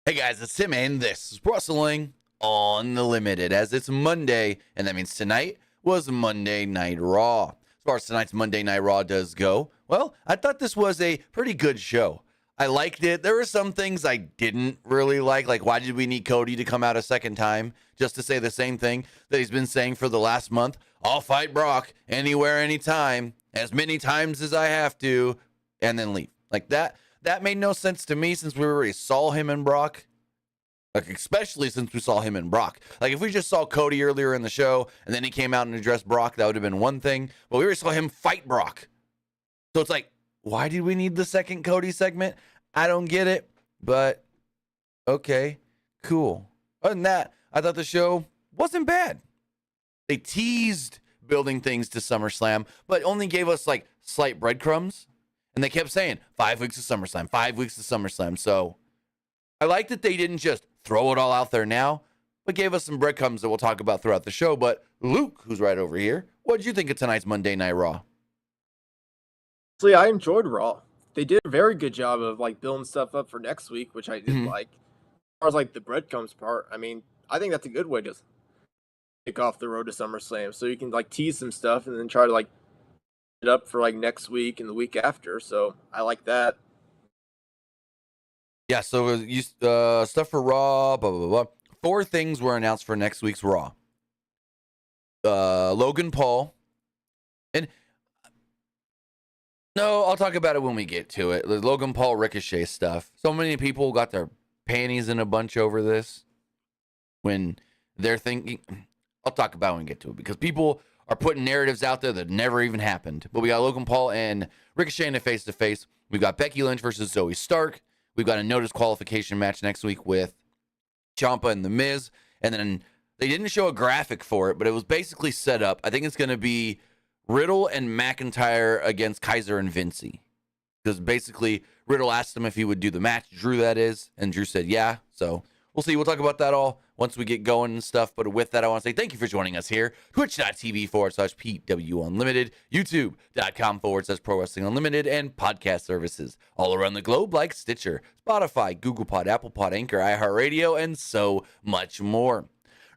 Hey guys, it's Tim, and this is Wrestling Unlimited, as it's Monday, and that means tonight was Monday Night Raw. As far as tonight's Monday Night Raw does go, well, I thought this was a pretty good show. I liked it. There were some things I didn't really like why did we need Cody to come out a second time just to say the same thing that he's been saying for the last month? I'll fight Brock anywhere, anytime, as many times as I have to, and then leave. Like that. That made no sense to me since we already saw him and Brock. Like, especially since we saw him and Brock. Like, if we just saw Cody earlier in the show and then he came out and addressed Brock, that would have been one thing. But we already saw him fight Brock. So it's like, why did we need the second Cody segment? I don't get it. But, okay, cool. Other than that, I thought the show wasn't bad. They teased building things to SummerSlam, but only gave us, like, slight breadcrumbs. And they kept saying, 5 weeks of SummerSlam, 5 weeks of SummerSlam. So I like that they didn't just throw it all out there now, but gave us some breadcrumbs that we'll talk about throughout the show. But Luke, who's right over here, what did you think of tonight's Monday Night Raw? Honestly, I enjoyed Raw. They did a very good job of like building stuff up for next week, which I did like. As far as like the breadcrumbs part, I mean, I think that's a good way to kick off the road to SummerSlam. So you can like tease some stuff and then try to like it up for like next week and the week after. So I like that. Yeah, so you stuff for Raw, blah, blah, blah. 4 things were announced for next week's Raw. Logan Paul. And no, I'll talk about it when we get to it. The Logan Paul Ricochet stuff. So many people got their panties in a bunch over this when they're thinking. I'll talk about it when we get to it because people are putting narratives out there that never even happened. But we got Logan Paul and Ricochet in a face-to-face. We've got Becky Lynch versus Zoe Stark. We've got a no disqualification match next week with Ciampa and The Miz. And then they didn't show a graphic for it, but it was basically set up. I think it's going to be Riddle and McIntyre against Kaiser and Vinci. Because basically, Riddle asked him if he would do the match, Drew that is, and Drew said yeah. So we'll see. We'll talk about that all once we get going and stuff. But with that, I want to say thank you for joining us here. Twitch.tv/PWU Unlimited, YouTube.com/Pro Wrestling Unlimited, and podcast services all around the globe like Stitcher, Spotify, Google Pod, Apple Pod, Anchor, iHeartRadio, and so much more.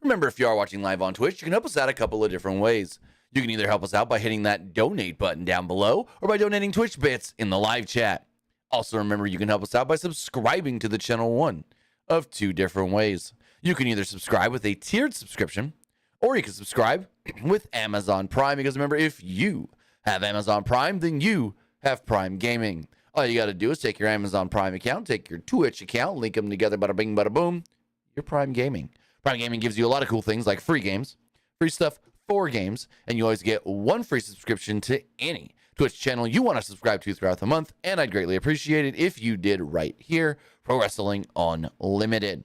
Remember, if you are watching live on Twitch, you can help us out a couple of different ways. You can either help us out by hitting that donate button down below or by donating Twitch bits in the live chat. Also, remember, you can help us out by subscribing to the channel one of 2 different ways. You can either subscribe with a tiered subscription, or you can subscribe with Amazon Prime, because remember, if you have Amazon Prime, then you have Prime Gaming. All you got to do is take your Amazon Prime account, take your Twitch account, link them together, bada bing, bada boom, you're Prime Gaming. Prime Gaming gives you a lot of cool things like free games, free stuff for games, and you always get 1 free subscription to any Twitch channel you want to subscribe to throughout the month, and I'd greatly appreciate it if you did right here, Pro Wrestling Unlimited.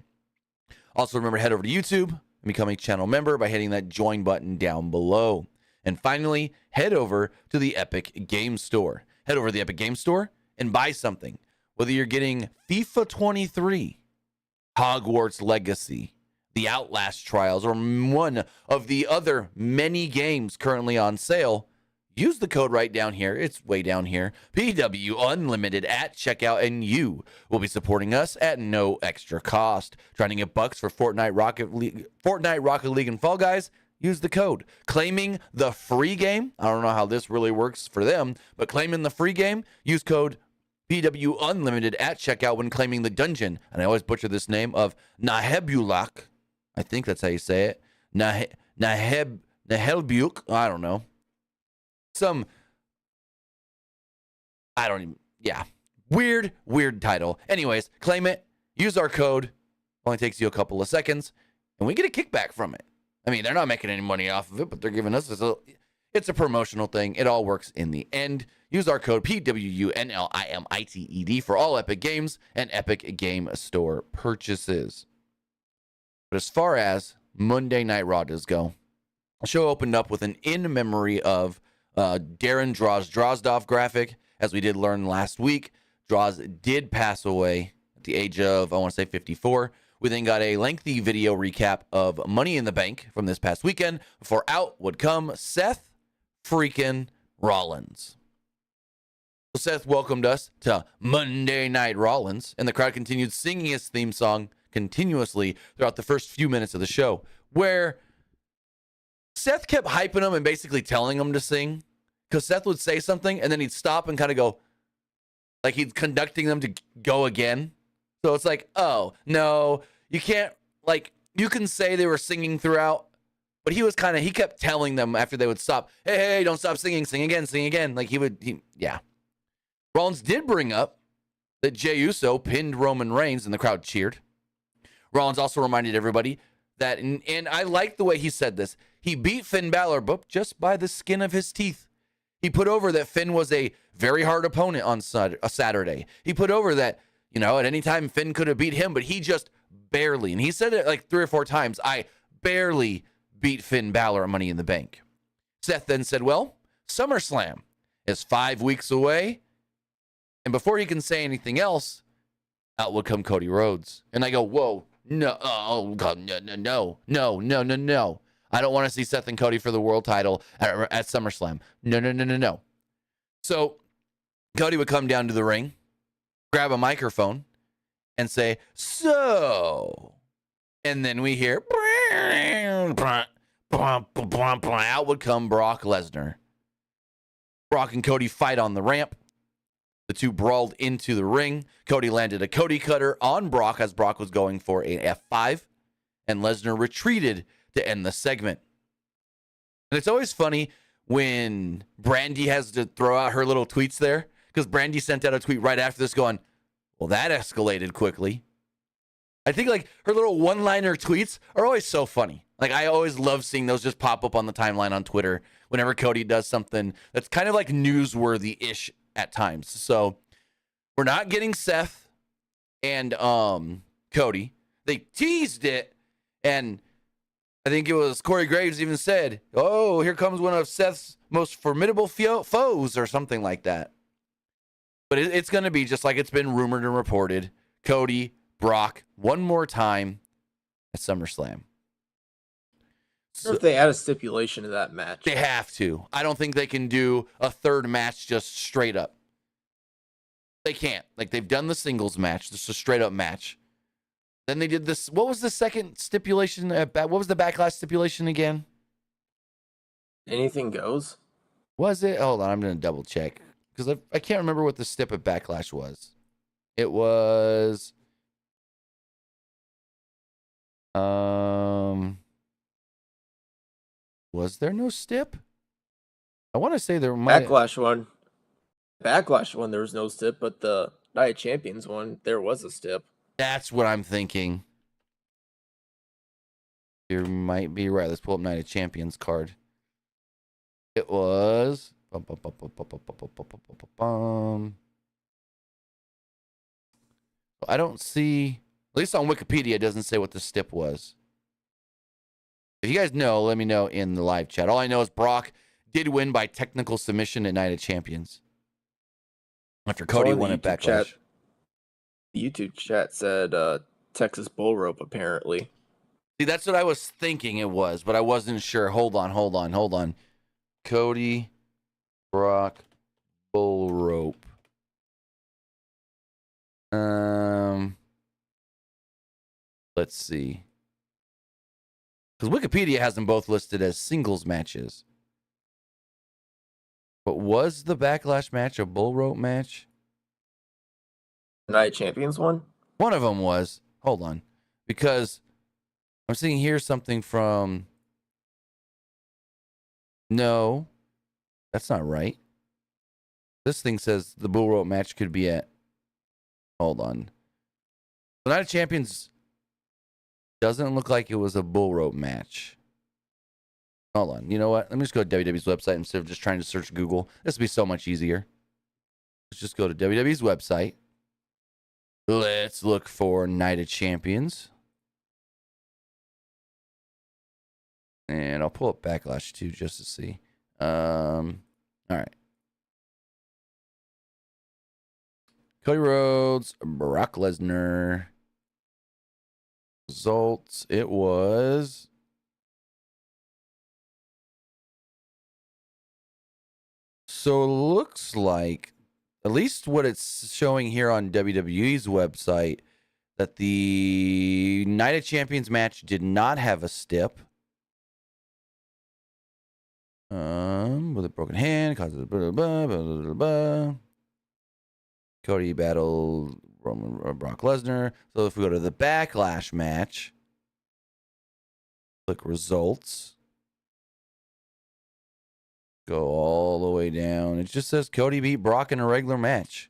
Also, remember to head over to YouTube and become a channel member by hitting that join button down below. And finally, head over to the Epic Game Store. Head over to the Epic Game Store and buy something. Whether you're getting FIFA 23, Hogwarts Legacy, the Outlast Trials, or one of the other many games currently on sale, use the code right down here. It's way down here. PW Unlimited at checkout, and you will be supporting us at no extra cost. Trying to get bucks for Fortnite, Rocket League, and Fall Guys? Use the code. Claiming the free game? I don't know how this really works for them, but claiming the free game, use code PW Unlimited at checkout when claiming the dungeon. And I always butcher this name of Nahebulak. I think that's how you say it. Nahelbuk. I don't know. Weird title. Anyways, claim it, use our code. Only takes you a couple of seconds, and we get a kickback from it. I mean, they're not making any money off of it, but they're giving us it's a promotional thing. It all works in the end. Use our code PWUNLIMITED for all Epic Games and Epic Game Store purchases. But as far as Monday Night Raw does go, the show opened up with an in memory of Darren Drozdov graphic. As we did learn last week, Droz did pass away at the age of, I want to say 54. We then got a lengthy video recap of Money in the Bank from this past weekend before out would come Seth freaking Rollins. So Seth welcomed us to Monday Night Rollins, and the crowd continued singing his theme song continuously throughout the first few minutes of the show, where Seth kept hyping him and basically telling him to sing, because Seth would say something, and then he'd stop and kind of go, like he's conducting them to go again. So it's like, oh, no, you can't, like, you can say they were singing throughout, but he kept telling them after they would stop, hey, don't stop singing, sing again. Like yeah. Rollins did bring up that Jey Uso pinned Roman Reigns, and the crowd cheered. Rollins also reminded everybody that, and I like the way he said this, he beat Finn Balor, but just by the skin of his teeth. He put over that Finn was a very hard opponent on a Saturday. He put over that, at any time Finn could have beat him, but he just barely, and he said it like 3 or 4 times, I barely beat Finn Balor at Money in the Bank. Seth then said, well, SummerSlam is 5 weeks away. And before he can say anything else, out would come Cody Rhodes. And I go, whoa, no, oh, God, no. I don't want to see Seth and Cody for the world title at SummerSlam. No. So Cody would come down to the ring, grab a microphone, and say, so. And then we hear, out would come Brock Lesnar. Brock and Cody fight on the ramp. The two brawled into the ring. Cody landed a Cody Cutter on Brock as Brock was going for a F5, and Lesnar retreated to end the segment. And it's always funny when Brandy has to throw out her little tweets there, because Brandy sent out a tweet right after this going, well, that escalated quickly. I think like her little one-liner tweets are always so funny. Like I always love seeing those just pop up on the timeline on Twitter whenever Cody does something that's kind of like newsworthy-ish at times. So we're not getting Seth and Cody. They teased it, and I think it was Corey Graves even said, oh, here comes one of Seth's most formidable foes or something like that. But it's going to be just like it's been rumored and reported. Cody, Brock, one more time at SummerSlam. So, if they add a stipulation to that match. They have to. I don't think they can do a third match just straight up. They can't. Like, they've done the singles match. This is a straight up match. Then they did this. What was the second stipulation? What was the Backlash stipulation again? Anything goes? Was it? Hold on. I'm going to double check. Because I can't remember what the stip at Backlash was. It was... Was there no stip? I want to say there might... Backlash one, there was no stip, but the Night of Champions one, there was a stip. That's what I'm thinking. You might be right. Let's pull up Night of Champions card. It was... I don't see... At least on Wikipedia, it doesn't say what the stip was. If you guys know, let me know in the live chat. All I know is Brock did win by technical submission at Night of Champions. After Cody won at Backlash. The YouTube chat said Texas Bull Rope, apparently. See, that's what I was thinking it was, but I wasn't sure. Hold on. Cody, Brock, Bull Rope. Let's see. Because Wikipedia has them both listed as singles matches. But was the Backlash match a Bull Rope match? Night of Champions one? One of them was. Hold on. Because I'm seeing here something from... No. That's not right. This thing says the Bull Rope match could be at... Hold on. The Night of Champions doesn't look like it was a Bull Rope match. Hold on. You know what? Let me just go to WWE's website instead of just trying to search Google. This would be so much easier. Let's just go to WWE's website. Let's look for Night of Champions. And I'll pull up Backlash too just to see. All right. Cody Rhodes, Brock Lesnar. Results. It was... So it looks like at least what it's showing here on WWE's website, that the Night of Champions match did not have a stip. With a broken hand, causes blah, blah, blah, blah, blah. Cody battled Brock Lesnar. So if we go to the Backlash match, click results, go all the way down. It just says Cody beat Brock in a regular match.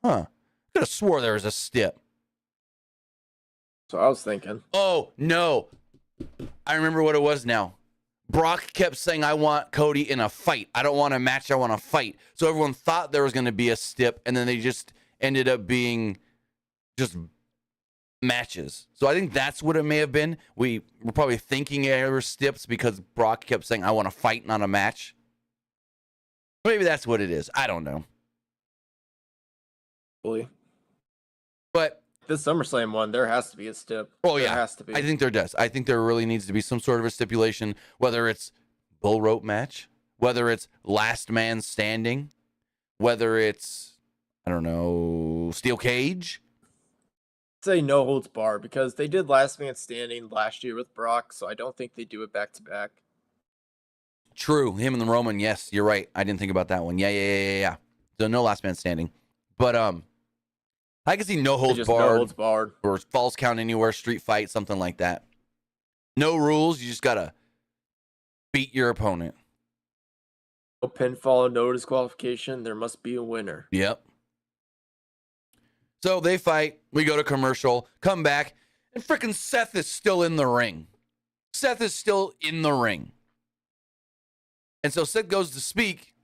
Huh. I could have swore there was a stip. So I was thinking. Oh, no. I remember what it was now. Brock kept saying, I want Cody in a fight. I don't want a match. I want a fight. So everyone thought there was going to be a stip, and then they just ended up being just matches. So I think that's what it may have been. We were probably thinking there were stips because Brock kept saying, I want a fight, not a match. Maybe that's what it is. I don't know. But this SummerSlam one, there has to be a stip. Oh, yeah. There has to be. I think there does. I think there really needs to be some sort of a stipulation, whether it's bull rope match, whether it's last man standing, whether it's, I don't know, steel cage. I'd say no holds barred because they did last man standing last year with Brock, so I don't think they do it back to back. True. Him and the Roman. Yes, you're right. I didn't think about that one. Yeah. So no last man standing. But I can see no holds barred or falls count anywhere, street fight, something like that. No rules. You just got to beat your opponent. No pinfall, no disqualification. There must be a winner. Yep. So they fight. We go to commercial, come back, and freaking Seth is still in the ring. Seth is still in the ring. And so Seth goes to speak,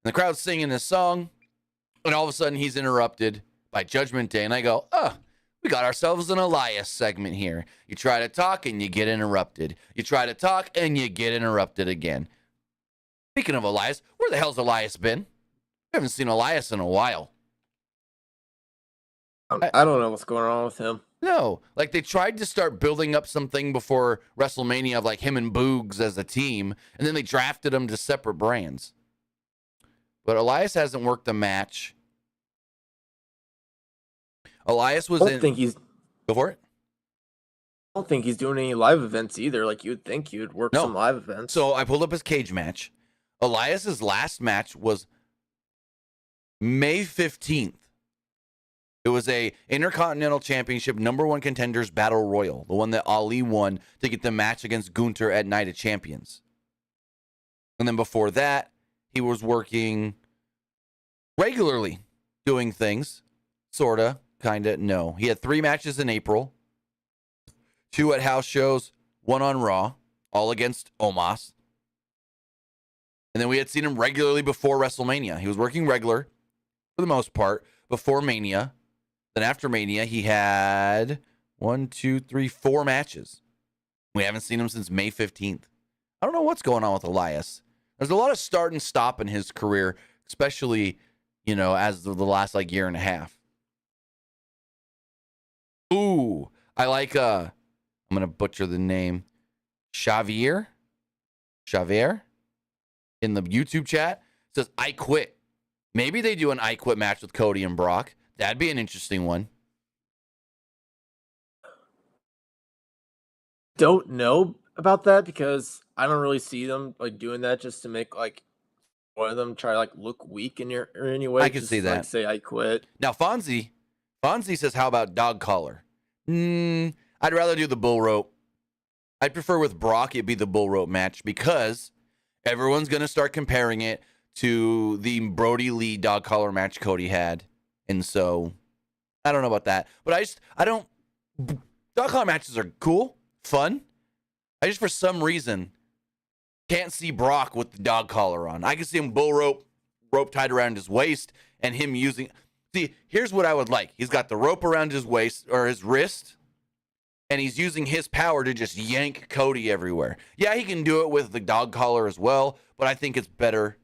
and the crowd's singing his song, and all of a sudden he's interrupted by Judgment Day, and I go, we got ourselves an Elias segment here. You try to talk, and you get interrupted. You try to talk, and you get interrupted again. Speaking of Elias, where the hell's Elias been? We haven't seen Elias in a while. I don't know what's going on with him. No, like they tried to start building up something before WrestleMania of like him and Boogs as a team, and then they drafted them to separate brands. But Elias hasn't worked a match. Elias was in. Go for it. I don't think he's doing any live events either. Like you would think he would work some live events. So I pulled up his cage match. Elias's last match was May 15th. It was a Intercontinental Championship #1 contenders battle royal, the one that Ali won to get the match against Gunther at Night of Champions. And then before that, he was working regularly, doing things, sorta, kinda. No, he had 3 matches in April, 2 at house shows, 1 on Raw, all against Omos. And then we had seen him regularly before WrestleMania. He was working regular for the most part before Mania. Then after Mania, he had 4 matches. We haven't seen him since May 15th. I don't know what's going on with Elias. There's a lot of start and stop in his career, especially, as the last year and a half. Ooh, I like, I'm going to butcher the name, Xavier in the YouTube chat says, I quit. Maybe they do an I quit match with Cody and Brock. That'd be an interesting one. Don't know about that because I don't really see them doing that just to make one of them try to look weak in any way. I can see that. Say I quit. Now Fonzie says, how about dog collar? I'd rather do the bull rope. I'd prefer with Brock it'd be the bull rope match because everyone's gonna start comparing it to the Brody Lee dog collar match Cody had. And so, I don't know about that. But dog collar matches are cool, fun. I just, for some reason, can't see Brock with the dog collar on. I can see him bull rope tied around his waist, and him using... See, here's what I would like. He's got the rope around his waist, or his wrist, and he's using his power to just yank Cody everywhere. Yeah, he can do it with the dog collar as well, but I think it's better...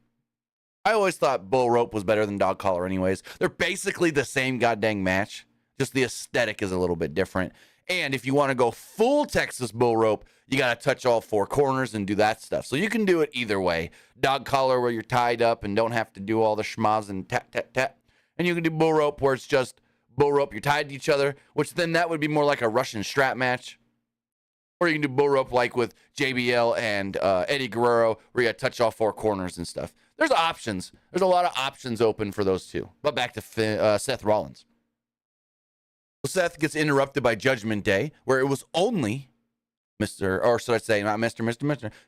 I always thought bull rope was better than dog collar anyways. They're basically the same goddamn match. Just the aesthetic is a little bit different. And if you want to go full Texas bull rope, you got to touch all 4 corners and do that stuff. So you can do it either way. Dog collar where you're tied up and don't have to do all the schmaz and tap, tap, tap. And you can do bull rope where it's just bull rope, you're tied to each other, which then that would be more like a Russian strap match. Or you can do bull rope like with JBL and Eddie Guerrero, where you touch all four corners and stuff. There's options. There's a lot of options open for those two. But back to Seth Rollins. Seth gets interrupted by Judgment Day, where it was only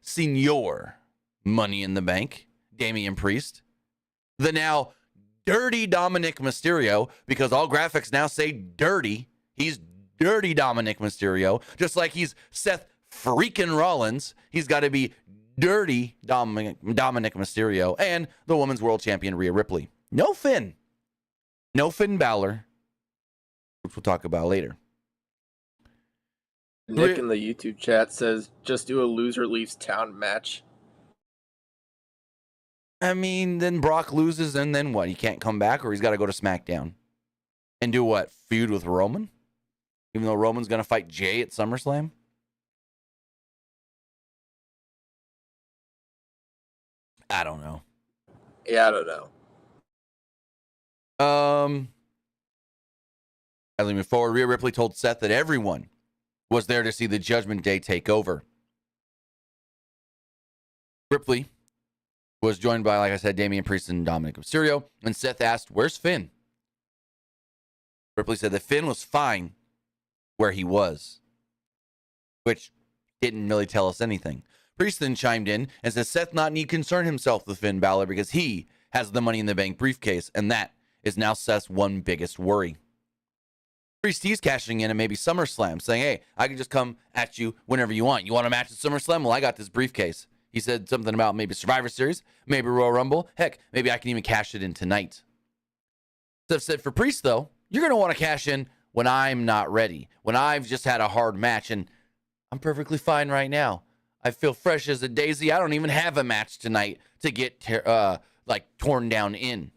Senor Money in the Bank, Damian Priest, the now dirty Dominic Mysterio, because all graphics now say dirty. He's dirty Dominic Mysterio, just like he's Seth freaking Rollins. He's got to be dirty Dominic Mysterio, and the women's world champion Rhea Ripley. No Finn Balor, which we'll talk about later. Nick in the YouTube chat says, just do a loser leaves town match. I mean, then Brock loses, and then what? He can't come back, or he's got to go to SmackDown and do what? Feud with Roman? Even though Roman's going to fight Jay at SummerSlam? I don't know. Yeah, I don't know. As we move forward, Rhea Ripley told Seth that everyone was there to see the Judgment Day take over. Ripley was joined by, like I said, Damian Priest and Dominic Mysterio, and Seth asked, where's Finn? Ripley said that Finn was fine where he was, which didn't really tell us anything. Priest then chimed in and said Seth not need concern himself with Finn Balor because he has the Money in the Bank briefcase, and that is now Seth's one biggest worry. Priest, he's cashing in at maybe SummerSlam, saying, hey, I can just come at you whenever you want. You want a match at SummerSlam? Well, I got this briefcase. He said something about maybe Survivor Series, maybe Royal Rumble. Heck, maybe I can even cash it in tonight. Seth said for Priest, though, you're going to want to cash in when I'm not ready, when I've just had a hard match, and I'm perfectly fine right now. I feel fresh as a daisy. I don't even have a match tonight to get torn down in.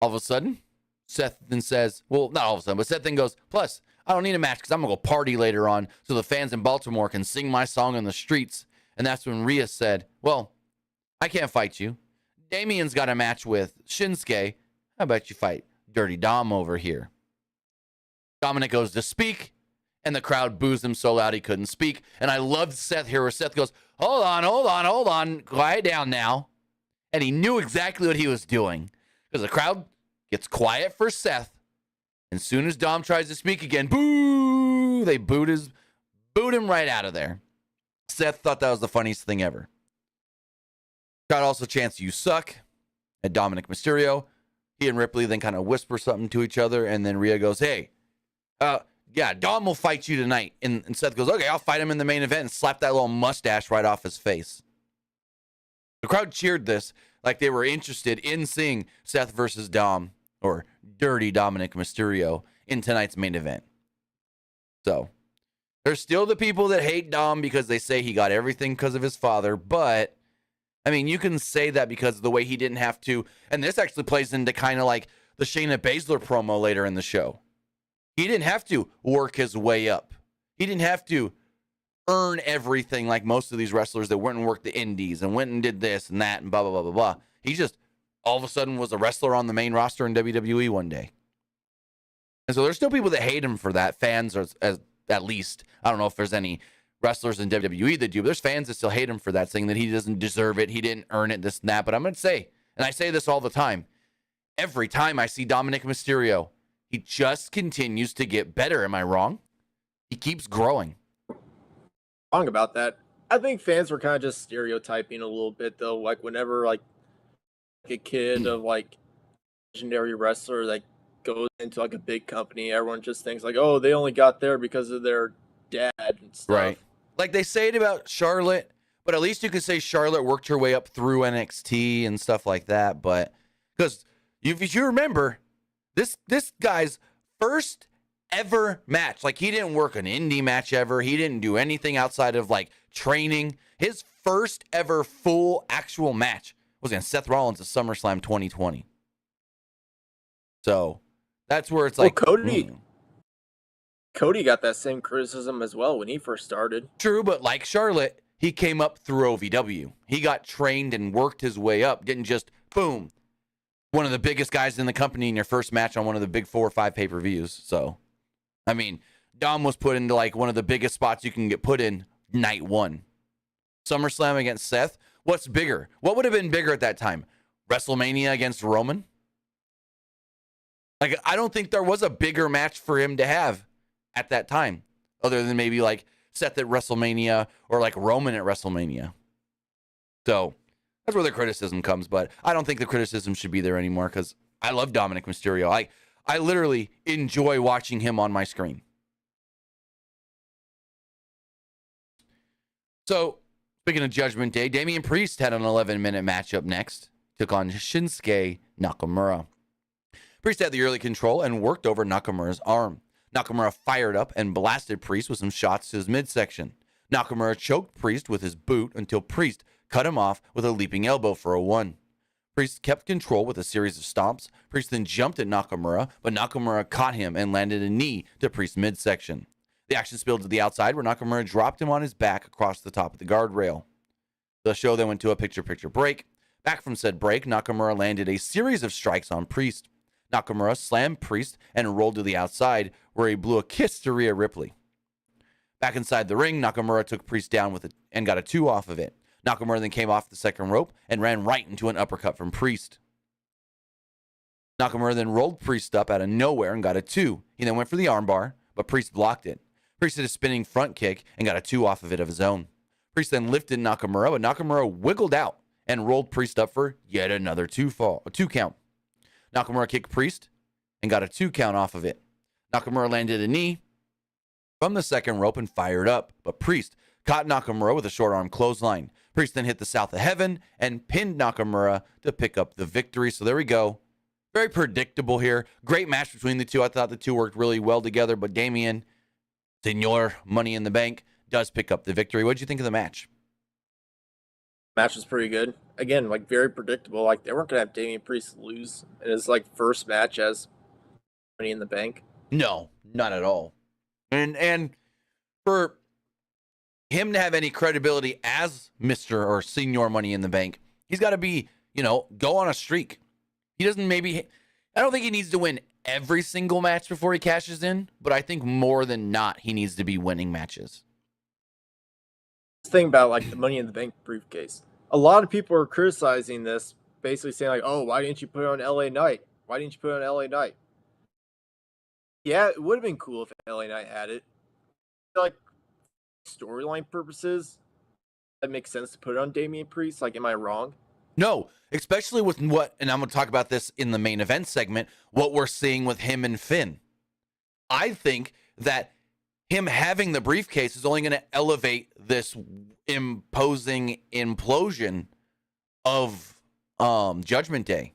All of a sudden, Seth then says, well, not all of a sudden, but Seth then goes, plus, I don't need a match because I'm going to go party later on so the fans in Baltimore can sing my song in the streets. And that's when Rhea said, well, I can't fight you. Damian's got a match with Shinsuke. How about you fight Dirty Dom over here? Dominic goes to speak, and the crowd boos him so loud he couldn't speak. And I loved Seth here where Seth goes, hold on, quiet down now. And he knew exactly what he was doing because the crowd gets quiet for Seth. And as soon as Dom tries to speak again, boo, they booed him right out of there. Seth thought that was the funniest thing ever. Crowd also chants, you suck, at Dominic Mysterio. He and Ripley then kind of whisper something to each other, and then Rhea goes, hey, yeah, Dom will fight you tonight. And Seth goes, okay, I'll fight him in the main event, and slap that little mustache right off his face. The crowd cheered this like they were interested in seeing Seth versus Dom, or Dirty Dominic Mysterio, in tonight's main event. So, there's still the people that hate Dom because they say he got everything because of his father, but, I mean, you can say that because of the way he didn't have to, and this actually plays into kind of like the Shayna Baszler promo later in the show. He didn't have to work his way up. He didn't have to earn everything like most of these wrestlers that went and worked the indies and went and did this and that and blah, blah, blah, blah, blah. He just all of a sudden was a wrestler on the main roster in WWE one day. And so there's still people that hate him for that, fans or as at least. I don't know if there's any wrestlers in WWE that do, but there's fans that still hate him for that, saying that he doesn't deserve it, he didn't earn it, this and that. But I'm going to say, and I say this all the time, every time I see Dominic Mysterio, he just continues to get better. Am I wrong? He keeps growing. Wrong about that. I think fans were kind of just stereotyping a little bit, though. Like, whenever, like a kid of, like, legendary wrestler that goes into, like, a big company, everyone just thinks, like, oh, they only got there because of their dad and stuff. Right. Like, they say it about Charlotte, but at least you could say Charlotte worked her way up through NXT and stuff like that. But, because if you remember, this guy's first ever match, like, he didn't work an indie match ever. He didn't do anything outside of, like, training. His first ever full actual match was in Seth Rollins at SummerSlam 2020. So that's where it's like, Cody got that same criticism as well when he first started. True, but like Charlotte, he came up through OVW. He got trained and worked his way up. Didn't just boom, one of the biggest guys in the company in your first match on one of the big 4 or 5 pay-per-views. So, I mean, Dom was put into like one of the biggest spots you can get put in night one. SummerSlam against Seth. What's bigger? What would have been bigger at that time? WrestleMania against Roman? Like, I don't think there was a bigger match for him to have at that time, other than maybe like Seth at WrestleMania or like Roman at WrestleMania. So that's where the criticism comes, but I don't think the criticism should be there anymore because I love Dominic Mysterio. I literally enjoy watching him on my screen. So, speaking of Judgment Day, Damian Priest had an 11-minute matchup next. Took on Shinsuke Nakamura. Priest had the early control and worked over Nakamura's arm. Nakamura fired up and blasted Priest with some shots to his midsection. Nakamura choked Priest with his boot until Priest cut him off with a leaping elbow for a 1. Priest kept control with a series of stomps. Priest then jumped at Nakamura, but Nakamura caught him and landed a knee to Priest's midsection. The action spilled to the outside where Nakamura dropped him on his back across the top of the guardrail. The show then went to a picture-picture break. Back from said break, Nakamura landed a series of strikes on Priest. Nakamura slammed Priest and rolled to the outside where he blew a kiss to Rhea Ripley. Back inside the ring, Nakamura took Priest down and got a 2 off of it. Nakamura then came off the second rope and ran right into an uppercut from Priest. Nakamura then rolled Priest up out of nowhere and got a 2. He then went for the armbar, but Priest blocked it. Priest did a spinning front kick and got a 2 off of it of his own. Priest then lifted Nakamura, but Nakamura wiggled out and rolled Priest up for yet another 2 count. Nakamura kicked Priest and got a 2 count off of it. Nakamura landed a knee from the second rope and fired up, but Priest caught Nakamura with a short arm clothesline. Priest then hit the South of Heaven and pinned Nakamura to pick up the victory. So there we go. Very predictable here. Great match between the two. I thought the two worked really well together, but Damian, Senor Money in the Bank, does pick up the victory. What did you think of the match? Match was pretty good. Again, like very predictable. Like they weren't gonna have Damian Priest lose in his like first match as Money in the Bank. No, not at all. And for him to have any credibility as Mr. or Senior Money in the Bank, he's got to be, go on a streak. He doesn't I don't think he needs to win every single match before he cashes in, but I think more than not, he needs to be winning matches. This thing about like the Money in the Bank briefcase. A lot of people are criticizing this, basically saying like, oh, why didn't you put it on LA Knight? Why didn't you put it on LA Knight? Yeah, it would have been cool if LA Knight had it. Like, storyline purposes, that makes sense to put it on Damian Priest. Like, am I wrong? No, especially with and I'm going to talk about this in the main event segment, what we're seeing with him and Finn. I think that him having the briefcase is only going to elevate this imposing implosion of Judgment Day.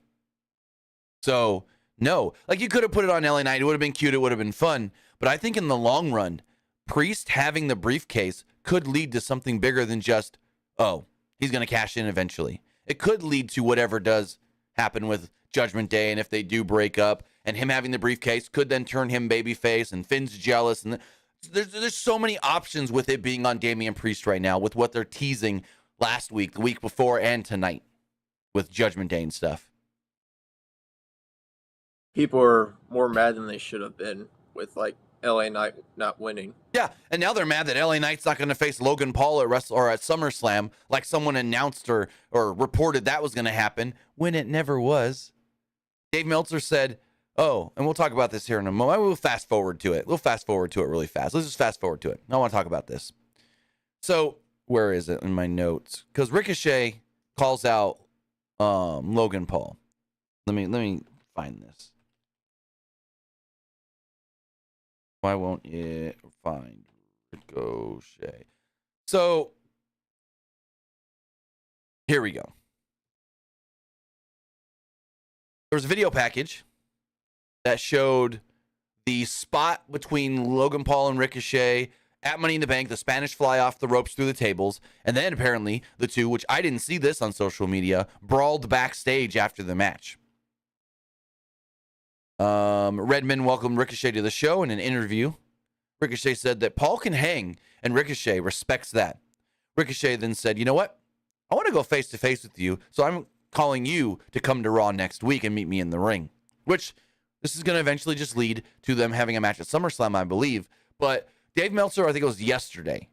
So, no. Like, you could have put it on LA Knight. It would have been cute. It would have been fun. But I think in the long run, Priest having the briefcase could lead to something bigger than just, oh, he's going to cash in eventually. It could lead to whatever does happen with Judgment Day, and if they do break up, and him having the briefcase could then turn him babyface, and Finn's jealous, and there's so many options with it being on Damian Priest right now with what they're teasing last week, the week before, and tonight with Judgment Day and stuff. People are more mad than they should have been with like LA Knight not winning. Yeah, and now they're mad that LA Knight's not going to face Logan Paul at SummerSlam like someone announced or reported that was going to happen when it never was. Dave Meltzer said, oh, and we'll talk about this here in a moment. We'll fast forward to it. We'll fast forward to it really fast. Let's just fast forward to it. I want to talk about this. So, where is it in my notes? Because Ricochet calls out Logan Paul. Let me find this. Why won't it find Ricochet? So, here we go. There was a video package that showed the spot between Logan Paul and Ricochet at Money in the Bank, the Spanish fly off the ropes through the tables, and then apparently the two, which I didn't see this on social media, brawled backstage after the match. Redmond welcomed Ricochet to the show in an interview. Ricochet said that Paul can hang, and Ricochet respects that. Ricochet then said, you know what? I want to go face-to-face with you, so I'm calling you to come to Raw next week and meet me in the ring, which this is going to eventually just lead to them having a match at SummerSlam, I believe. But Dave Meltzer, I think it was yesterday,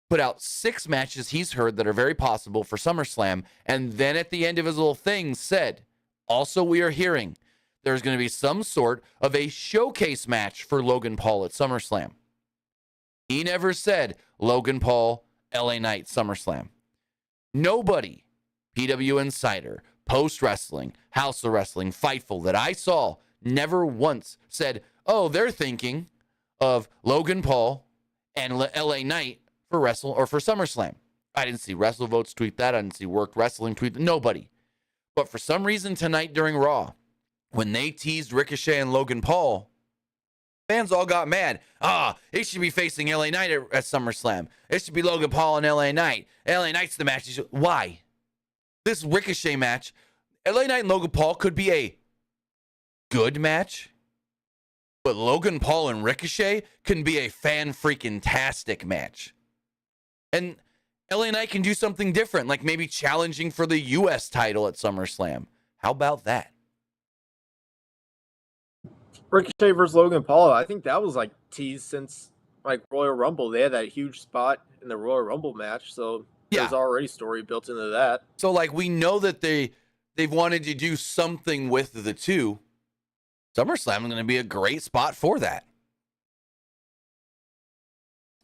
put out 6 matches he's heard that are very possible for SummerSlam. And then at the end of his little thing said, also we are hearing there's going to be some sort of a showcase match for Logan Paul at SummerSlam. He never said Logan Paul, LA Knight, SummerSlam. Nobody, PW Insider, Post Wrestling, House of Wrestling, Fightful, that I saw never once said, oh, they're thinking of Logan Paul and LA Knight for for SummerSlam. I didn't see WrestleVotes tweet that. I didn't see Worked Wrestling tweet that. Nobody. But for some reason tonight during Raw, when they teased Ricochet and Logan Paul, fans all got mad. It should be facing LA Knight at SummerSlam. It should be Logan Paul and LA Knight. LA Knight's the match. Why? This Ricochet match, LA Knight and Logan Paul could be a good match, but Logan Paul and Ricochet can be a fan-freaking-tastic match. And LA Knight can do something different, like maybe challenging for the U.S. title at SummerSlam. How about that? Ricochet versus Logan Paul, I think that was like teased since like Royal Rumble. They had that huge spot in the Royal Rumble match, so there's already story built into that. So like we know that they've wanted to do something with the two. SummerSlam is going to be a great spot for that.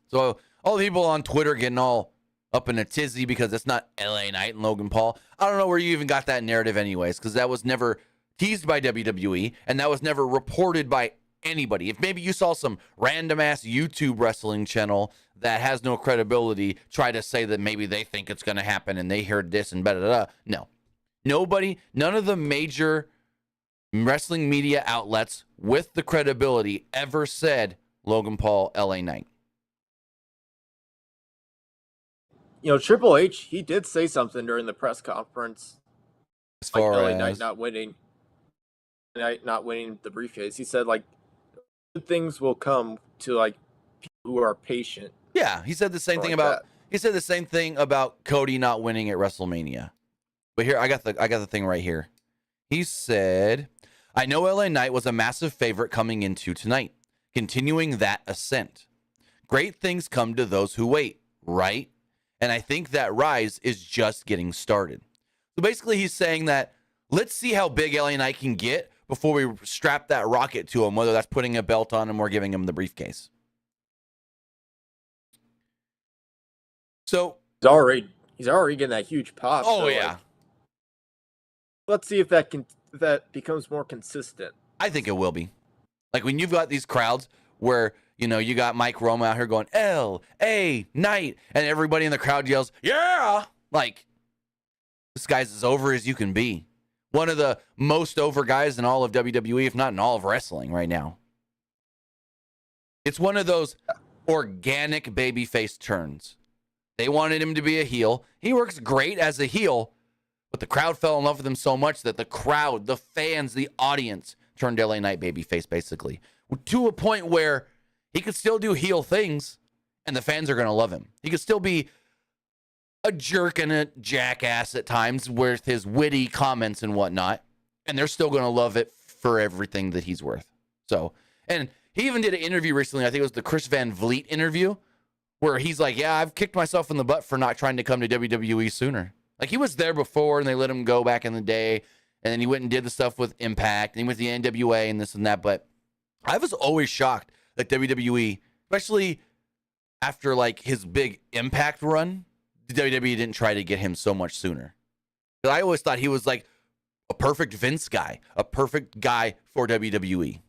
So all the people on Twitter getting all up in a tizzy because it's not LA Knight and Logan Paul. I don't know where you even got that narrative anyways, because that was never teased by WWE, and that was never reported by anybody. If maybe you saw some random-ass YouTube wrestling channel that has no credibility try to say that maybe they think it's going to happen and they heard this and blah. No. Nobody, none of the major wrestling media outlets with the credibility ever said Logan Paul, LA Knight. You know, Triple H, he did say something during the press conference. As far LA as Knight not winning the briefcase. He said, like, good things will come to, like, people who are patient. Yeah, he said the same thing about he said the same thing about Cody not winning at WrestleMania. But here I got the thing right here. He said, I know LA Knight was a massive favorite coming into tonight, continuing that ascent. Great things come to those who wait, right? And I think that rise is just getting started. So basically he's saying that let's see how big LA Knight can get before we strap that rocket to him, whether that's putting a belt on him or giving him the briefcase. So he's already getting that huge pop. Oh, so, yeah. Like, let's see if that becomes more consistent. I think it will be. Like when you've got these crowds where, you know, you got Mike Roma out here going, L.A. Knight, and everybody in the crowd yells, yeah! Like, this guy's as over as you can be. One of the most over guys in all of WWE, if not in all of wrestling right now. It's one of those organic babyface turns. They wanted him to be a heel. He works great as a heel, but the crowd fell in love with him so much that the crowd, the fans, the audience turned LA Knight babyface, basically. To a point where he could still do heel things, and the fans are going to love him. He could still be a jerk and a jackass at times with his witty comments and whatnot, and they're still going to love it for everything that he's worth. So, and he even did an interview recently, I think it was the Chris Van Vliet interview, where he's like, yeah, I've kicked myself in the butt for not trying to come to WWE sooner. Like, he was there before, and they let him go back in the day, and then he went and did the stuff with Impact, and he went to the NWA and this and that, but I was always shocked that WWE, especially after, like, his big Impact run, the WWE didn't try to get him so much sooner. Because I always thought he was, like, a perfect Vince guy, a perfect guy for WWE.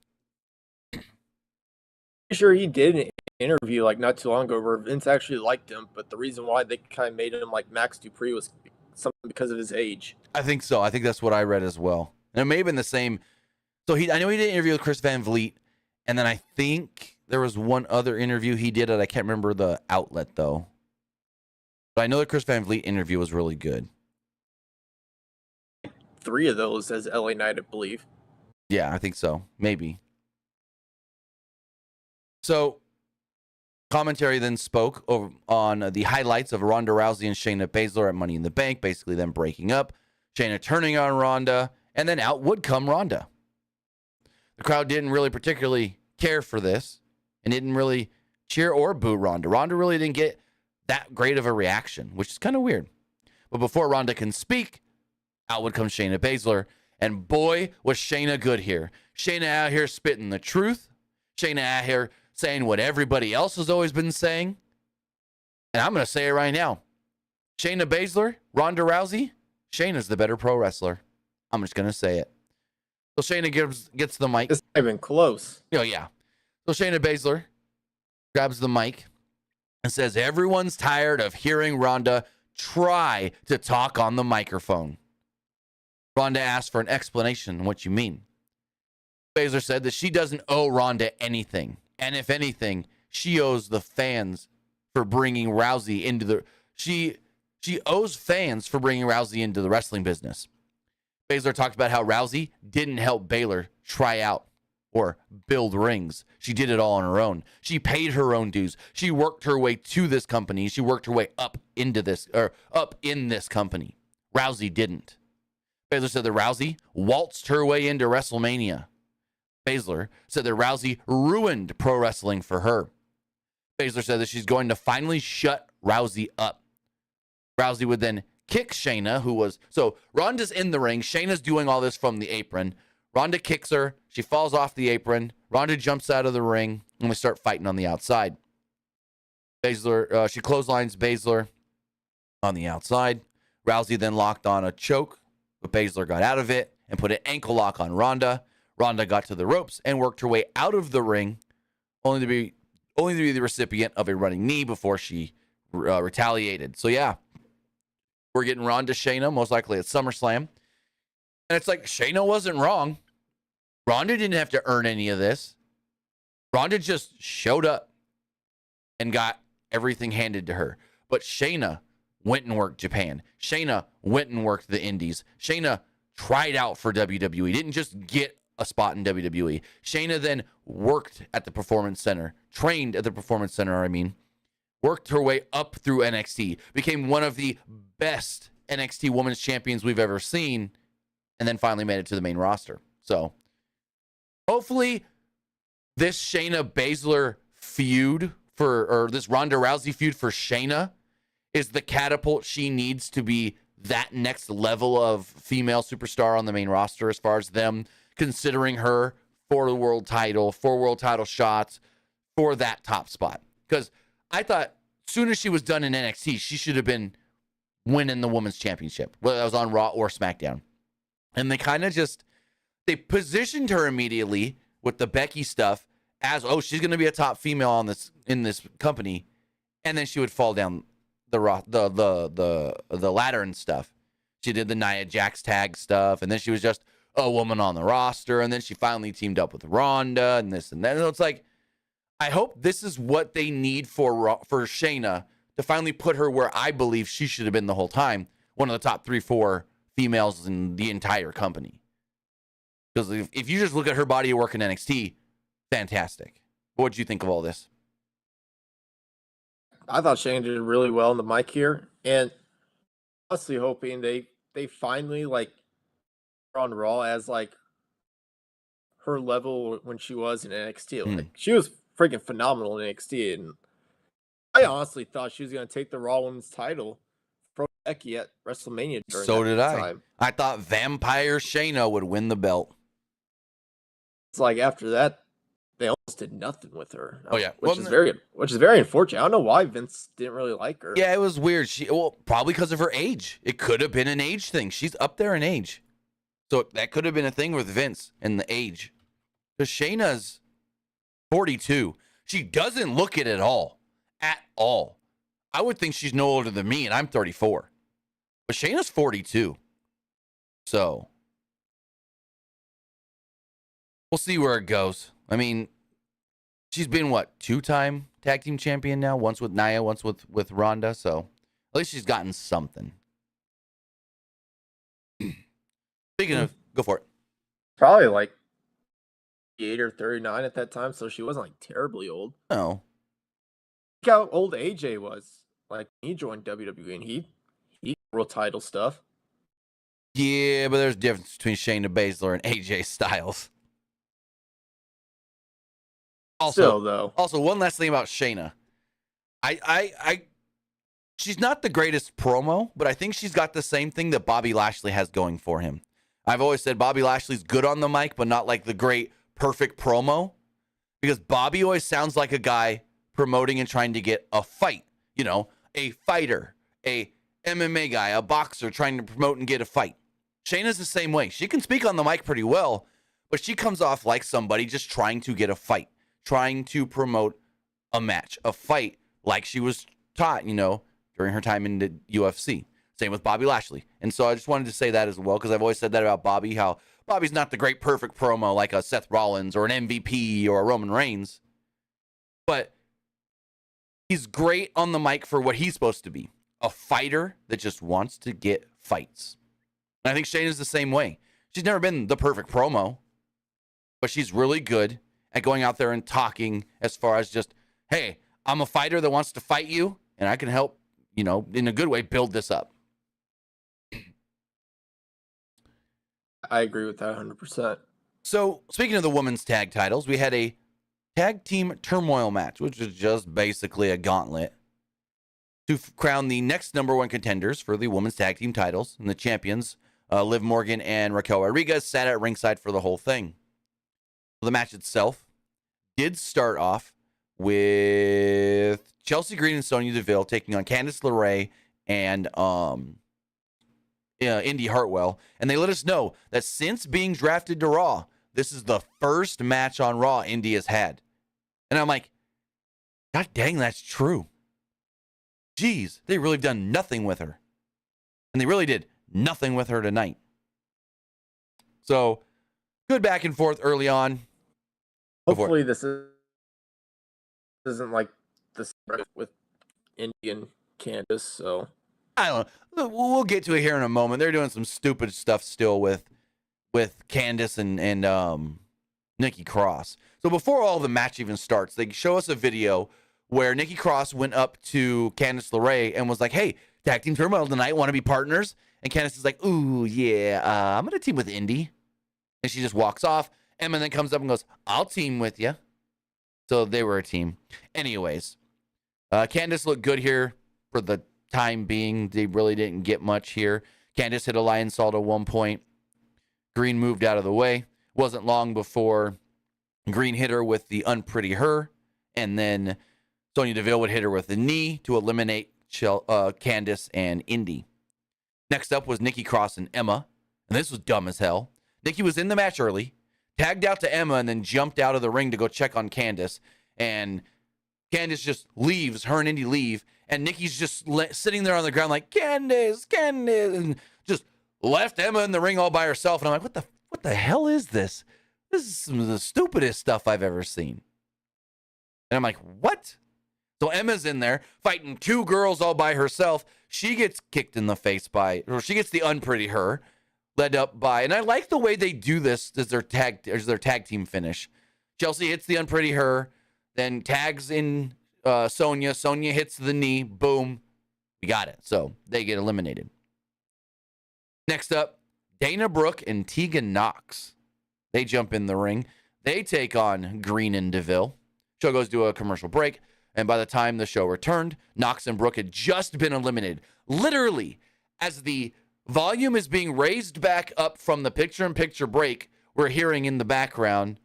Sure, he did an interview like not too long ago where Vince actually liked him, but the reason why they kind of made him like Max Dupree was something because of his age. I think so. I think that's what I read as well. And it may have been the same. So I know he did an interview with Chris Van Vliet, and then I think there was one other interview he did, and I can't remember the outlet though. But I know the Chris Van Vliet interview was really good. 3 of those as LA Knight, I believe. Yeah, I think so. Maybe. So, commentary then spoke on the highlights of Ronda Rousey and Shayna Baszler at Money in the Bank, basically them breaking up. Shayna turning on Ronda, and then out would come Ronda. The crowd didn't really particularly care for this and didn't really cheer or boo Ronda. Ronda really didn't get that great of a reaction, which is kind of weird. But before Ronda can speak, out would come Shayna Basler. And boy, was Shayna good here. Shayna out here spitting the truth. Shayna out here saying what everybody else has always been saying. And I'm going to say it right now. Shayna Basler, Ronda Rousey, Shayna's the better pro wrestler. I'm just going to say it. So Shayna gets the mic. It's not even close. Oh, yeah. So Shayna Basler grabs the mic and says, everyone's tired of hearing Ronda try to talk on the microphone. Ronda asked for an explanation on what you mean. Basler said that she doesn't owe Ronda anything. And if anything, she owes the fans for bringing Rousey into the... She owes fans for bringing Rousey into the wrestling business. Basler talked about how Rousey didn't help Baylor try out or build rings. She did it all on her own. She paid her own dues. She worked her way to this company. She worked her way up into this, or up in this company. Rousey didn't. Basler said that Rousey waltzed her way into WrestleMania. Basler said that Rousey ruined pro wrestling for her. Basler said that she's going to finally shut Rousey up. Rousey would then kick Shayna, who was... So Ronda's in the ring. Shayna's doing all this from the apron. Ronda kicks her. She falls off the apron. Ronda jumps out of the ring, and we start fighting on the outside. Basler, she clotheslines Basler on the outside. Rousey then locked on a choke, but Basler got out of it and put an ankle lock on Ronda. Ronda got to the ropes and worked her way out of the ring, only to be the recipient of a running knee before she retaliated. So yeah, we're getting Ronda Shayna, most likely at SummerSlam. And it's like, Shayna wasn't wrong. Ronda didn't have to earn any of this. Ronda just showed up and got everything handed to her. But Shayna went and worked Japan. Shayna went and worked the Indies. Shayna tried out for WWE. Didn't just get a spot in WWE. Shayna then worked at the Performance Center. Trained at the Performance Center, worked her way up through NXT. Became one of the best NXT Women's Champions we've ever seen. And then finally made it to the main roster. So, hopefully, this Shayna Basler feud or this Ronda Rousey feud for Shayna is the catapult she needs to be that next level of female superstar on the main roster, as far as them considering her for the world title, for world title shots, for that top spot. Because I thought as soon as she was done in NXT, she should have been winning the women's championship, whether that was on Raw or SmackDown. And they kind of they positioned her immediately with the Becky stuff as, oh, she's going to be a top female in this company, and then she would fall down the ladder and stuff. She did the Nia Jax tag stuff, and then she was just a woman on the roster, and then she finally teamed up with Ronda and this and that. And it's like, I hope this is what they need for Shayna to finally put her where I believe she should have been the whole time, one of the top 3-4 females in the entire company. Because if you just look at her body of work in NXT, fantastic. What did you think of all this? I thought Shayna did really well on the mic here, and honestly hoping they finally on Raw as her level when she was in NXT. She was freaking phenomenal in NXT, and I honestly thought she was going to take the Raw Women's title from Becky at WrestleMania. So did I. I thought Vampire Shayna would win the belt. It's like after that, they almost did nothing with her. Oh yeah, which is very unfortunate. I don't know why Vince didn't really like her. Yeah, it was weird. Probably because of her age. It could have been an age thing. She's up there in age, so that could have been a thing with Vince and the age. Because Shayna's 42. She doesn't look it at all. At all. I would think she's no older than me, and I'm 34. But Shayna's 42. So, we'll see where it goes. I mean, she's been, 2-time tag team champion now? Once with Nia, once with Ronda. So, at least she's gotten something. Speaking of, go for it. Probably 8 or 39 at that time, so she wasn't terribly old. No. Look how old AJ was. He joined WWE, and he world title stuff. Yeah, but there's a difference between Shayna Baszler and AJ Styles. Still, though. Also, one last thing about Shayna. She's not the greatest promo, but I think she's got the same thing that Bobby Lashley has going for him. I've always said Bobby Lashley's good on the mic, but not like the great, perfect promo. Because Bobby always sounds like a guy promoting and trying to get a fight. You know, a fighter, a MMA guy, a boxer trying to promote and get a fight. Shayna's the same way. She can speak on the mic pretty well, but she comes off like somebody just trying to get a fight, trying to promote a match, a fight like she was taught, you know, during her time in the UFC. Same with Bobby Lashley. And so I just wanted to say that as well, because I've always said that about Bobby, how Bobby's not the great perfect promo like a Seth Rollins or an MVP or a Roman Reigns, but he's great on the mic for what he's supposed to be, a fighter that just wants to get fights. And I think Shayna's the same way. She's never been the perfect promo, but she's really good at going out there and talking as far as just, hey, I'm a fighter that wants to fight you, and I can help, you know, in a good way, build this up. I agree with that 100%. So, speaking of the women's tag titles, we had a tag team turmoil match, which is just basically a gauntlet to crown the next number one contenders for the women's tag team titles. And the champions, Liv Morgan and Raquel Rodriguez, sat at ringside for the whole thing. The match itself did start off with Chelsea Green and Sonya Deville taking on Candice LeRae and Indy Hartwell. And they let us know that since being drafted to Raw, this is the first match on Raw Indy has had. And I'm like, God dang, that's true. Jeez, they really have done nothing with her. And they really did nothing with her tonight. So, good back and forth early on. Hopefully this isn't like this with Indy and Candice, so I don't know. We'll get to it here in a moment. They're doing some stupid stuff still with Candice and Nikki Cross. So before all the match even starts, they show us a video where Nikki Cross went up to Candice LeRae and was like, hey, tag team turmoil tonight, want to be partners? And Candice is like, ooh, yeah, I'm going to team with Indy. And she just walks off. Emma then comes up and goes, I'll team with you. So they were a team. Anyways, Candice looked good here for the time being. They really didn't get much here. Candice hit a lion salt at one point. Green moved out of the way. Wasn't long before Green hit her with the unpretty her. And then Sonya Deville would hit her with the knee to eliminate Candice and Indy. Next up was Nikki Cross and Emma. And this was dumb as hell. Nikki was in the match early, tagged out to Emma, and then jumped out of the ring to go check on Candice. And Candice just leaves. Her and Indy leave. And Nikki's just sitting there on the ground like, Candice, and just left Emma in the ring all by herself. And I'm like, what the hell is this? This is some of the stupidest stuff I've ever seen. And I'm like, what? So Emma's in there fighting two girls all by herself. She gets kicked in the face she gets the unpretty her, led up by, and I like the way they do this as their tag team finish. Chelsea hits the unpretty her, then tags in Sonya. Sonya hits the knee. Boom. We got it. So they get eliminated. Next up, Dana Brooke and Tegan Knox. They jump in the ring. They take on Green and Deville. Show goes to a commercial break. And by the time the show returned, Knox and Brooke had just been eliminated. Literally, as the volume is being raised back up from the picture-in-picture break, we're hearing in the background,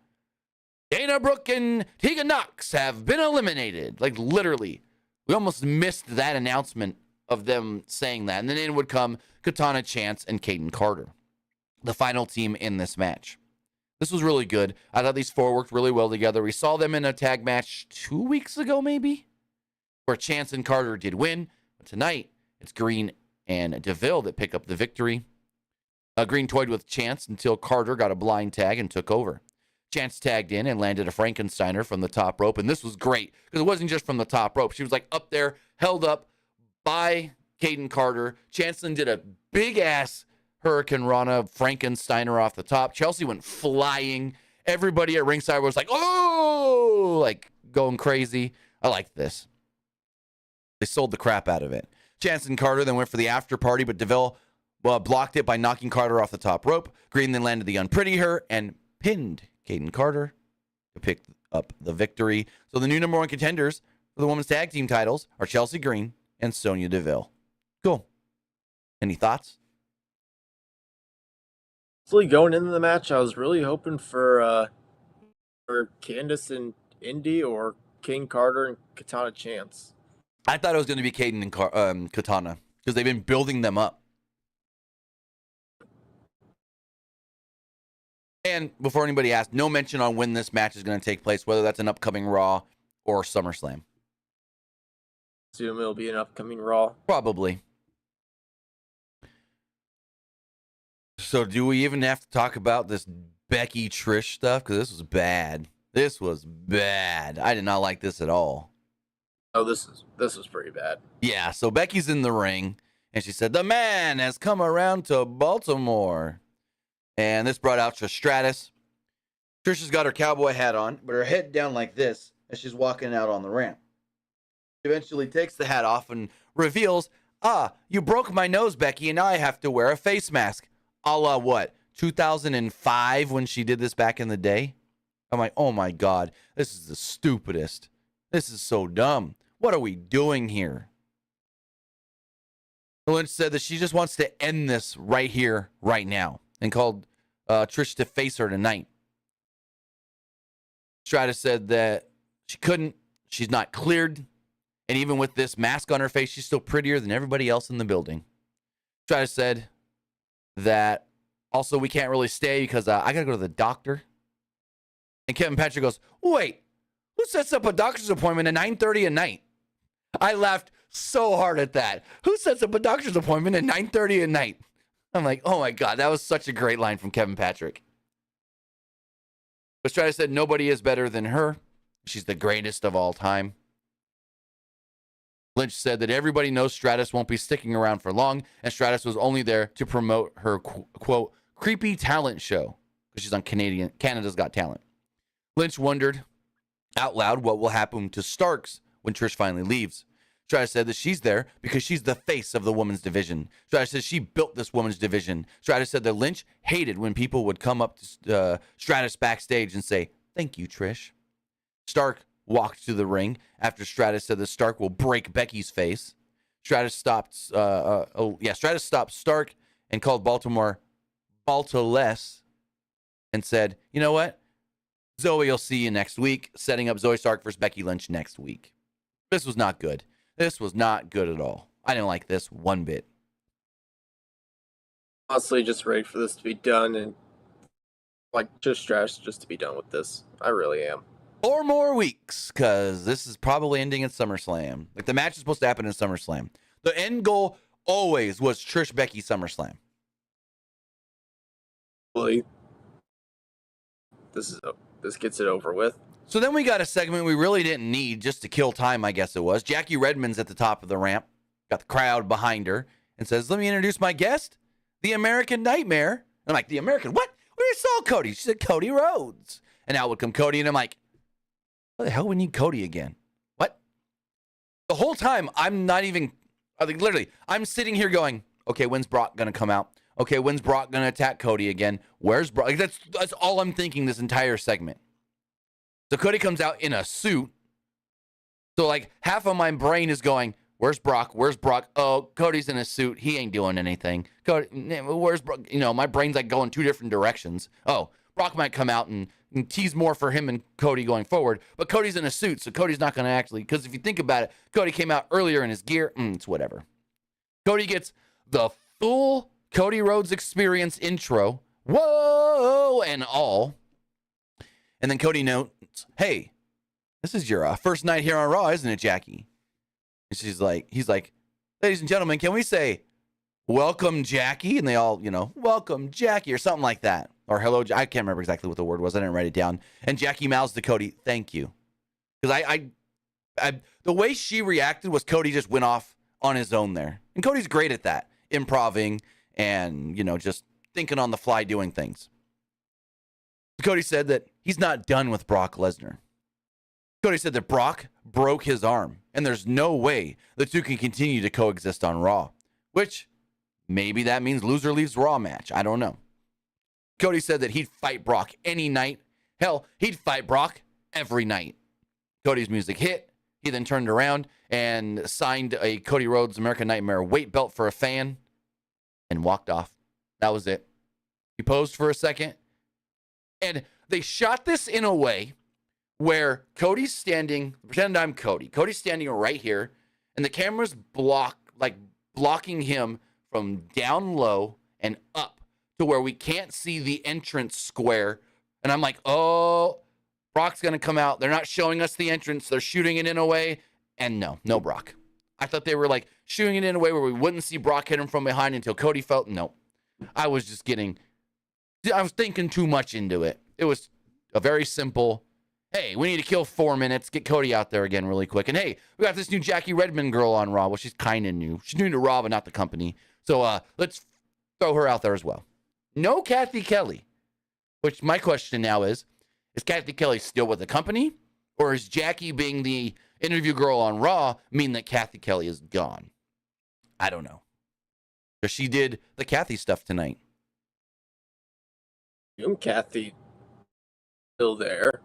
Dana Brooke and Tegan Knox have been eliminated. Like, literally. We almost missed that announcement of them saying that. And then in would come Katana Chance and Kaden Carter, the final team in this match. This was really good. I thought these four worked really well together. We saw them in a tag match 2 weeks ago, maybe, where Chance and Carter did win. But tonight, it's Green and Deville that pick up the victory. Green toyed with Chance until Carter got a blind tag and took over. Chance tagged in and landed a Frankensteiner from the top rope. And this was great because it wasn't just from the top rope. She was like up there, held up by Kaden Carter. Chance then did a big-ass Hurricane Rana Frankensteiner off the top. Chelsea went flying. Everybody at ringside was like, oh, like going crazy. I liked this. They sold the crap out of it. Chance and Carter then went for the after party, but Deville blocked it by knocking Carter off the top rope. Green then landed the Unpretty Her and pinned Kayden Carter to pick up the victory. So the new number one contenders for the women's tag team titles are Chelsea Green and Sonya Deville. Cool. Any thoughts? Going into the match, I was really hoping for Candice and Indy or King Carter and Katana Chance. I thought it was going to be Kayden and Katana because they've been building them up. And before anybody asks, no mention on when this match is going to take place, whether that's an upcoming Raw or SummerSlam. Assume it'll be an upcoming Raw. Probably. So do we even have to talk about this Becky Trish stuff? Because this was bad. This was bad. I did not like this at all. Oh, this was pretty bad. Yeah, so Becky's in the ring, and she said, the man has come around to Baltimore. And this brought out Trish Stratus. Trish has got her cowboy hat on, but her head down like this as she's walking out on the ramp. She eventually takes the hat off and reveals, you broke my nose, Becky, and now I have to wear a face mask. A la what, 2005 when she did this back in the day? I'm like, oh my God, this is the stupidest. This is so dumb. What are we doing here? Lynch said that she just wants to end this right here, right now, and called Trish to face her tonight. Stratus said that she couldn't, she's not cleared, and even with this mask on her face, she's still prettier than everybody else in the building. Stratus said that also we can't really stay because I got to go to the doctor. And Kevin Patrick goes, wait, who sets up a doctor's appointment at 9:30 at night? I laughed so hard at that. Who sets up a doctor's appointment at 9:30 at night? I'm like, oh my God, that was such a great line from Kevin Patrick. But Stratus said nobody is better than her. She's the greatest of all time. Lynch said that everybody knows Stratus won't be sticking around for long, and Stratus was only there to promote her, quote, creepy talent show, because she's on Canada's Got Talent. Lynch wondered out loud what will happen to Starks when Trish finally leaves. Stratus said that she's there because she's the face of the women's division. Stratus said she built this women's division. Stratus said that Lynch hated when people would come up to Stratus backstage and say, thank you, Trish. Stark walked to the ring after Stratus said that Stark will break Becky's face. Stratus stopped Stark and called Baltimore Baltoless and said, you know what? Zoe will see you next week, setting up Zoe Stark versus Becky Lynch next week. This was not good. This was not good at all. I didn't like this one bit. Honestly, just ready for this to be done and just stressed just to be done with this. I really am. 4 more weeks, because this is probably ending at SummerSlam. Like, the match is supposed to happen in SummerSlam. The end goal always was Trish Becky SummerSlam. Really? This gets it over with. So then we got a segment we really didn't need just to kill time, I guess it was. Jackie Redmond's at the top of the ramp, got the crowd behind her, and says, let me introduce my guest, the American Nightmare. And I'm like, the American what? Where saw Cody? She said, Cody Rhodes. And out would come Cody, and I'm like, what the hell we need Cody again? What? The whole time, I'm sitting here going, okay, when's Brock going to come out? Okay, when's Brock going to attack Cody again? Where's Brock? Like, that's all I'm thinking this entire segment. So Cody comes out in a suit. So like half of my brain is going, where's Brock? Where's Brock? Oh, Cody's in a suit. He ain't doing anything. Cody, where's Brock? You know, my brain's like going 2 different directions. Oh, Brock might come out and tease more for him and Cody going forward. But Cody's in a suit, so Cody's not going to actually, because if you think about it, Cody came out earlier in his gear. It's whatever. Cody gets the full Cody Rhodes experience intro. Whoa, and all. And then Cody notes, hey, this is your first night here on Raw, isn't it, Jackie? And he's like, ladies and gentlemen, can we say, welcome, Jackie? And they all, welcome, Jackie, or something like that. Or hello, I can't remember exactly what the word was. I didn't write it down. And Jackie mouths to Cody, thank you. Because the way she reacted was Cody just went off on his own there. And Cody's great at that, improving and, just thinking on the fly, doing things. Cody said that he's not done with Brock Lesnar. Cody said that Brock broke his arm, and there's no way the two can continue to coexist on Raw, which Maybe that means loser leaves Raw match. I don't know. Cody said that he'd fight Brock any night. Hell, he'd fight Brock every night. Cody's music hit. He then turned around and signed a Cody Rhodes American Nightmare weight belt for a fan and walked off. That was it. He posed for a second. And they shot this in a way where Cody's standing, pretend I'm Cody. Cody's standing right here, and the camera's blocking him from down low and up to where we can't see the entrance square. And I'm like, oh, Brock's going to come out. They're not showing us the entrance. They're shooting it in a way. And no Brock. I thought they were like shooting it in a way where we wouldn't see Brock hit him from behind until Cody felt. No. I was thinking too much into it. It was a very simple, hey, we need to kill 4 minutes, get Cody out there again really quick. And hey, we got this new Jackie Redmond girl on Raw. Well, she's kind of new. She's new to Raw, but not the company. So let's throw her out there as well. No Kathy Kelly. Which my question now is Kathy Kelly still with the company? Or is Jackie being the interview girl on Raw mean that Kathy Kelly is gone? I don't know. Because she did the Kathy stuff tonight. Kathy still there.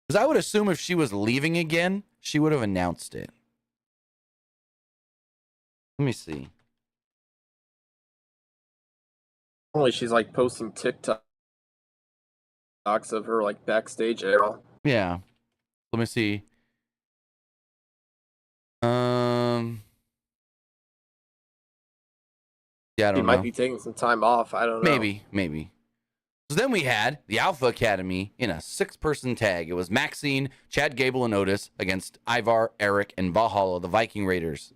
Because I would assume if she was leaving again, she would have announced it. Let me see. Only she's like posting TikToks of her like backstage era. Yeah. Let me see. Yeah, I don't know. She might be taking some time off. I don't know. Maybe. So then we had the Alpha Academy in a 6-person tag. It was Maxine, Chad Gable, and Otis against Ivar, Eric, and Valhalla, the Viking Raiders.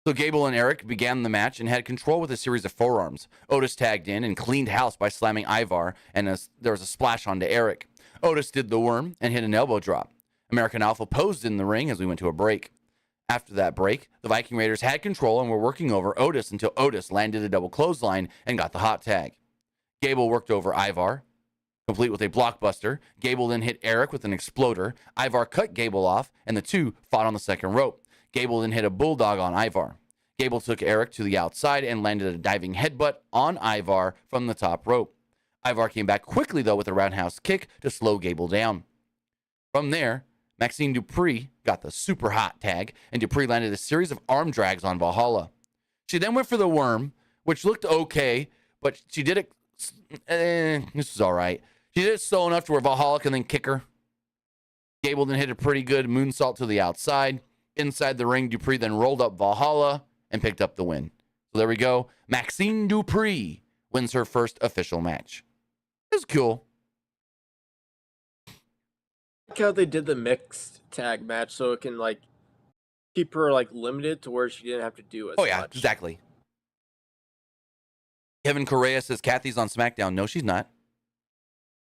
So Gable and Eric began the match and had control with a series of forearms. Otis tagged in and cleaned house by slamming Ivar, and there was a splash onto Eric. Otis did the worm and hit an elbow drop. American Alpha posed in the ring as we went to a break. After that break, the Viking Raiders had control and were working over Otis until Otis landed a double clothesline and got the hot tag. Gable worked over Ivar, complete with a blockbuster. Gable then hit Eric with an exploder. Ivar cut Gable off, and the two fought on the second rope. Gable then hit a bulldog on Ivar. Gable took Eric to the outside and landed a diving headbutt on Ivar from the top rope. Ivar came back quickly, though, with a roundhouse kick to slow Gable down. From there, Maxine Dupree got the super hot tag, and Dupree landed a series of arm drags on Valhalla. She then went for the worm, which looked okay, but she did it. This is all right. She did it slow enough to where Valhalla can then kick her. Gable then hit a pretty good moonsault to the outside. Inside the ring, Dupree then rolled up Valhalla and picked up the win. So there we go. Maxine Dupree wins her first official match. It was cool. I like how they did the mixed tag match so it can like keep her like limited to where she didn't have to do as much. Exactly. Kevin Correa says Kathy's on SmackDown. No, she's not.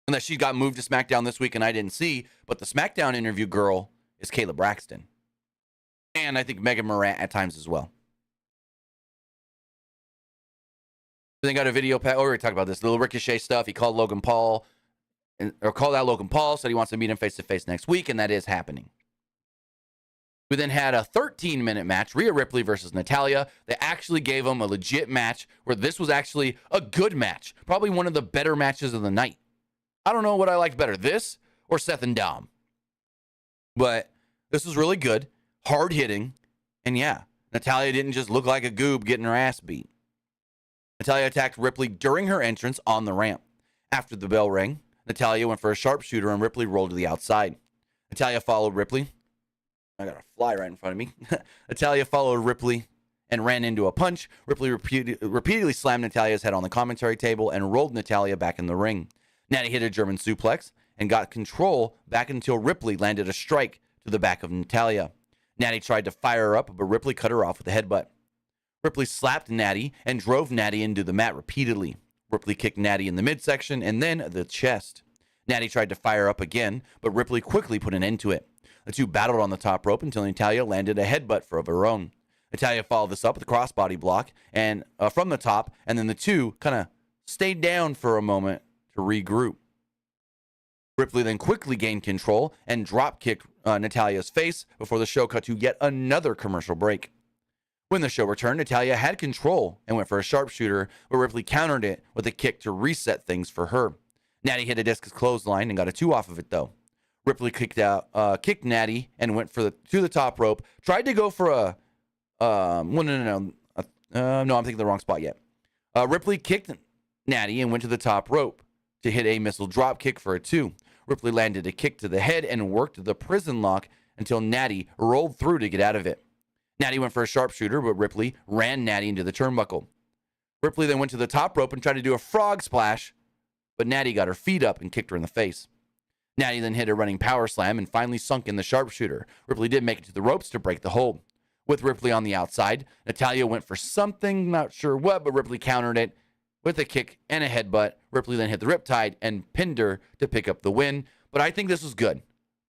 Unless she got moved to SmackDown this week and I didn't see. But the SmackDown interview girl is Kayla Braxton. And I think Megan Morant at times as well. Then they got a video. We already talked about this. Little Ricochet stuff. He called Logan Paul. Called out Logan Paul. Said he wants to meet him face-to-face next week. And that is happening. We then had a 13-minute match, Rhea Ripley versus Natalya. They actually gave them a legit match where this was actually a good match. Probably one of the better matches of the night. I don't know what I liked better, this or Seth and Dom. But this was really good, hard-hitting, and yeah, Natalya didn't just look like a goob getting her ass beat. Natalya attacked Ripley during her entrance on the ramp. After the bell rang, Natalya went for a sharpshooter and Ripley rolled to the outside. Natalya followed Ripley. I got a fly right in front of me. Natalya followed Ripley and ran into a punch. Ripley repeatedly slammed Natalya's head on the commentary table and rolled Natalya back in the ring. Natty hit a German suplex and got control back until Ripley landed a strike to the back of Natalya. Natty tried to fire her up, but Ripley cut her off with a headbutt. Ripley slapped Natty and drove Natty into the mat repeatedly. Ripley kicked Natty in the midsection and then the chest. Natty tried to fire up again, but Ripley quickly put an end to it. The two battled on the top rope until Natalya landed a headbutt of her own. Natalya followed this up with a crossbody block and from the top, and then the two kind of stayed down for a moment to regroup. Ripley then quickly gained control and drop-kicked Natalya's face before the show cut to yet another commercial break. When the show returned, Natalya had control and went for a sharpshooter, but Ripley countered it with a kick to reset things for her. Natty hit a discus clothesline and got a 2 off of it, though. Ripley kicked Natty and went to the top rope. Tried to go for a no, I'm thinking the wrong spot yet. Ripley kicked Natty and went to the top rope to hit a missile drop kick for a 2. Ripley landed a kick to the head and worked the prison lock until Natty rolled through to get out of it. Natty went for a sharpshooter, but Ripley ran Natty into the turnbuckle. Ripley then went to the top rope and tried to do a frog splash, but Natty got her feet up and kicked her in the face. Natty then hit a running power slam and finally sunk in the sharpshooter. Ripley did make it to the ropes to break the hold. With Ripley on the outside, Natalya went for something, not sure what, but Ripley countered it with a kick and a headbutt. Ripley then hit the riptide and pinned her to pick up the win. But I think this was good.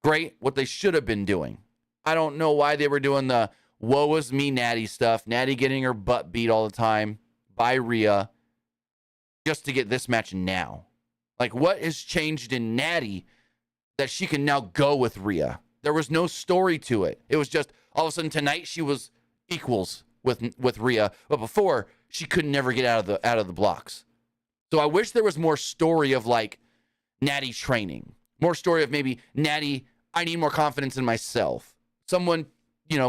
Great, what they should have been doing. I don't know why they were doing the woe is me Natty stuff. Natty getting her butt beat all the time by Rhea just to get this match now. Like, what has changed in Natty that she can now go with Rhea? There was no story to it. It was just all of a sudden tonight she was equals with Rhea, but before she could never get out of the blocks. So I wish there was more story of like Natty training, more story of maybe Natty, I need more confidence in myself. Someone,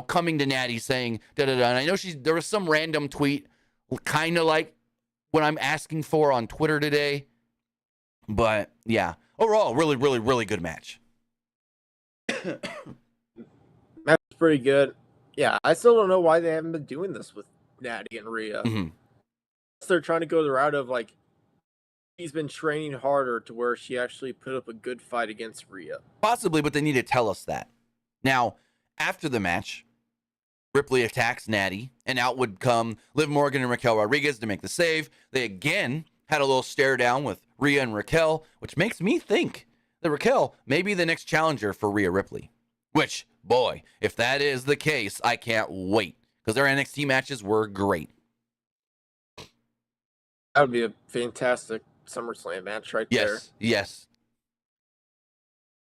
coming to Natty saying da da da. And I know there was some random tweet, kind of like what I'm asking for on Twitter today. But yeah, overall, really, really, really good match. Match was pretty good. Yeah, I still don't know why they haven't been doing this with Natty and Rhea. Mm-hmm. They're trying to go the route of like she's been training harder to where she actually put up a good fight against Rhea. Possibly, but they need to tell us that. Now, after the match, Ripley attacks Natty, and out would come Liv Morgan and Raquel Rodriguez to make the save. They again had a little stare down with Rhea and Raquel, which makes me think that Raquel may be the next challenger for Rhea Ripley. Which, boy, if that is the case, I can't wait, because their NXT matches were great. That would be a fantastic SummerSlam match right there. Yes.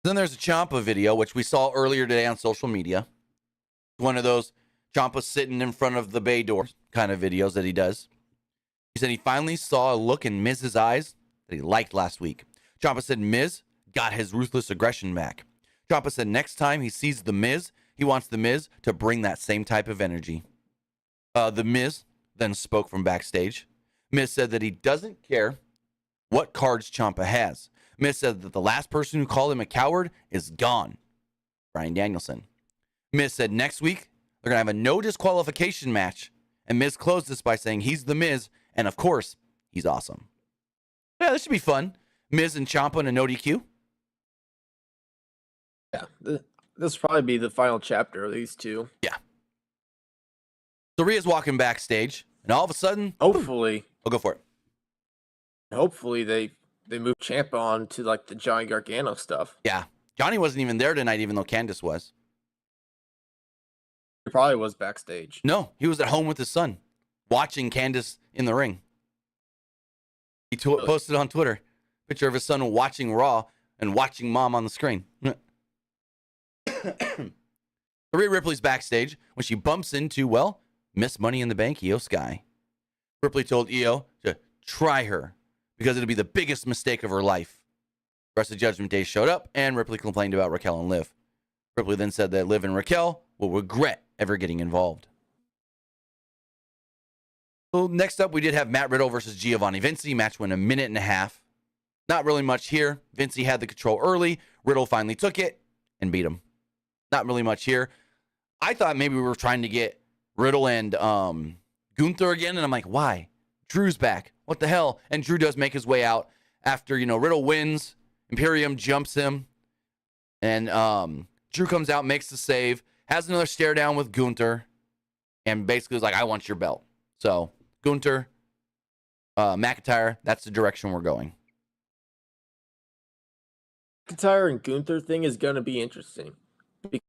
Then there's a Ciampa video, which we saw earlier today on social media. One of those Ciampa sitting in front of the bay door kind of videos that he does. He said he finally saw a look in Miz's eyes that he liked last week. Ciampa said Miz got his ruthless aggression back. Ciampa said next time he sees The Miz, he wants The Miz to bring that same type of energy. The Miz then spoke from backstage. Miz said that he doesn't care what cards Ciampa has. Miz said that the last person who called him a coward is gone. Bryan Danielson. Miz said next week they're going to have a no disqualification match. And Miz closed this by saying he's The Miz. And of course, he's awesome. Yeah, this should be fun. Miz and Ciampa in a no DQ. Yeah, this will probably be the final chapter of these two. Yeah. So Rhea's walking backstage, and all of a sudden, hopefully, I'll go for it. Hopefully they move Ciampa on to like the Johnny Gargano stuff. Yeah, Johnny wasn't even there tonight, even though Candice was. He probably was backstage. No, he was at home with his son, watching Candice in the ring. He posted on Twitter a picture of his son watching Raw and watching mom on the screen. Rhea Ripley's backstage when she bumps into, Miss Money in the Bank, Io Sky. Ripley told Io to try her because it'll be the biggest mistake of her life. The rest of Judgment Day showed up, and Ripley complained about Raquel and Liv. Ripley then said that Liv and Raquel will regret ever getting involved. So next up, we did have Matt Riddle versus Giovanni Vinci. Match went 1.5 minutes. Not really much here. Vinci had the control early. Riddle finally took it and beat him. Not really much here. I thought maybe we were trying to get Riddle and Gunther again, and I'm like, why? Drew's back. What the hell? And Drew does make his way out after, Riddle wins. Imperium jumps him. And Drew comes out, makes the save, has another stare down with Gunther, and basically is like, I want your belt. So, Gunther, McIntyre, that's the direction we're going. McIntyre and Gunther thing is going to be interesting.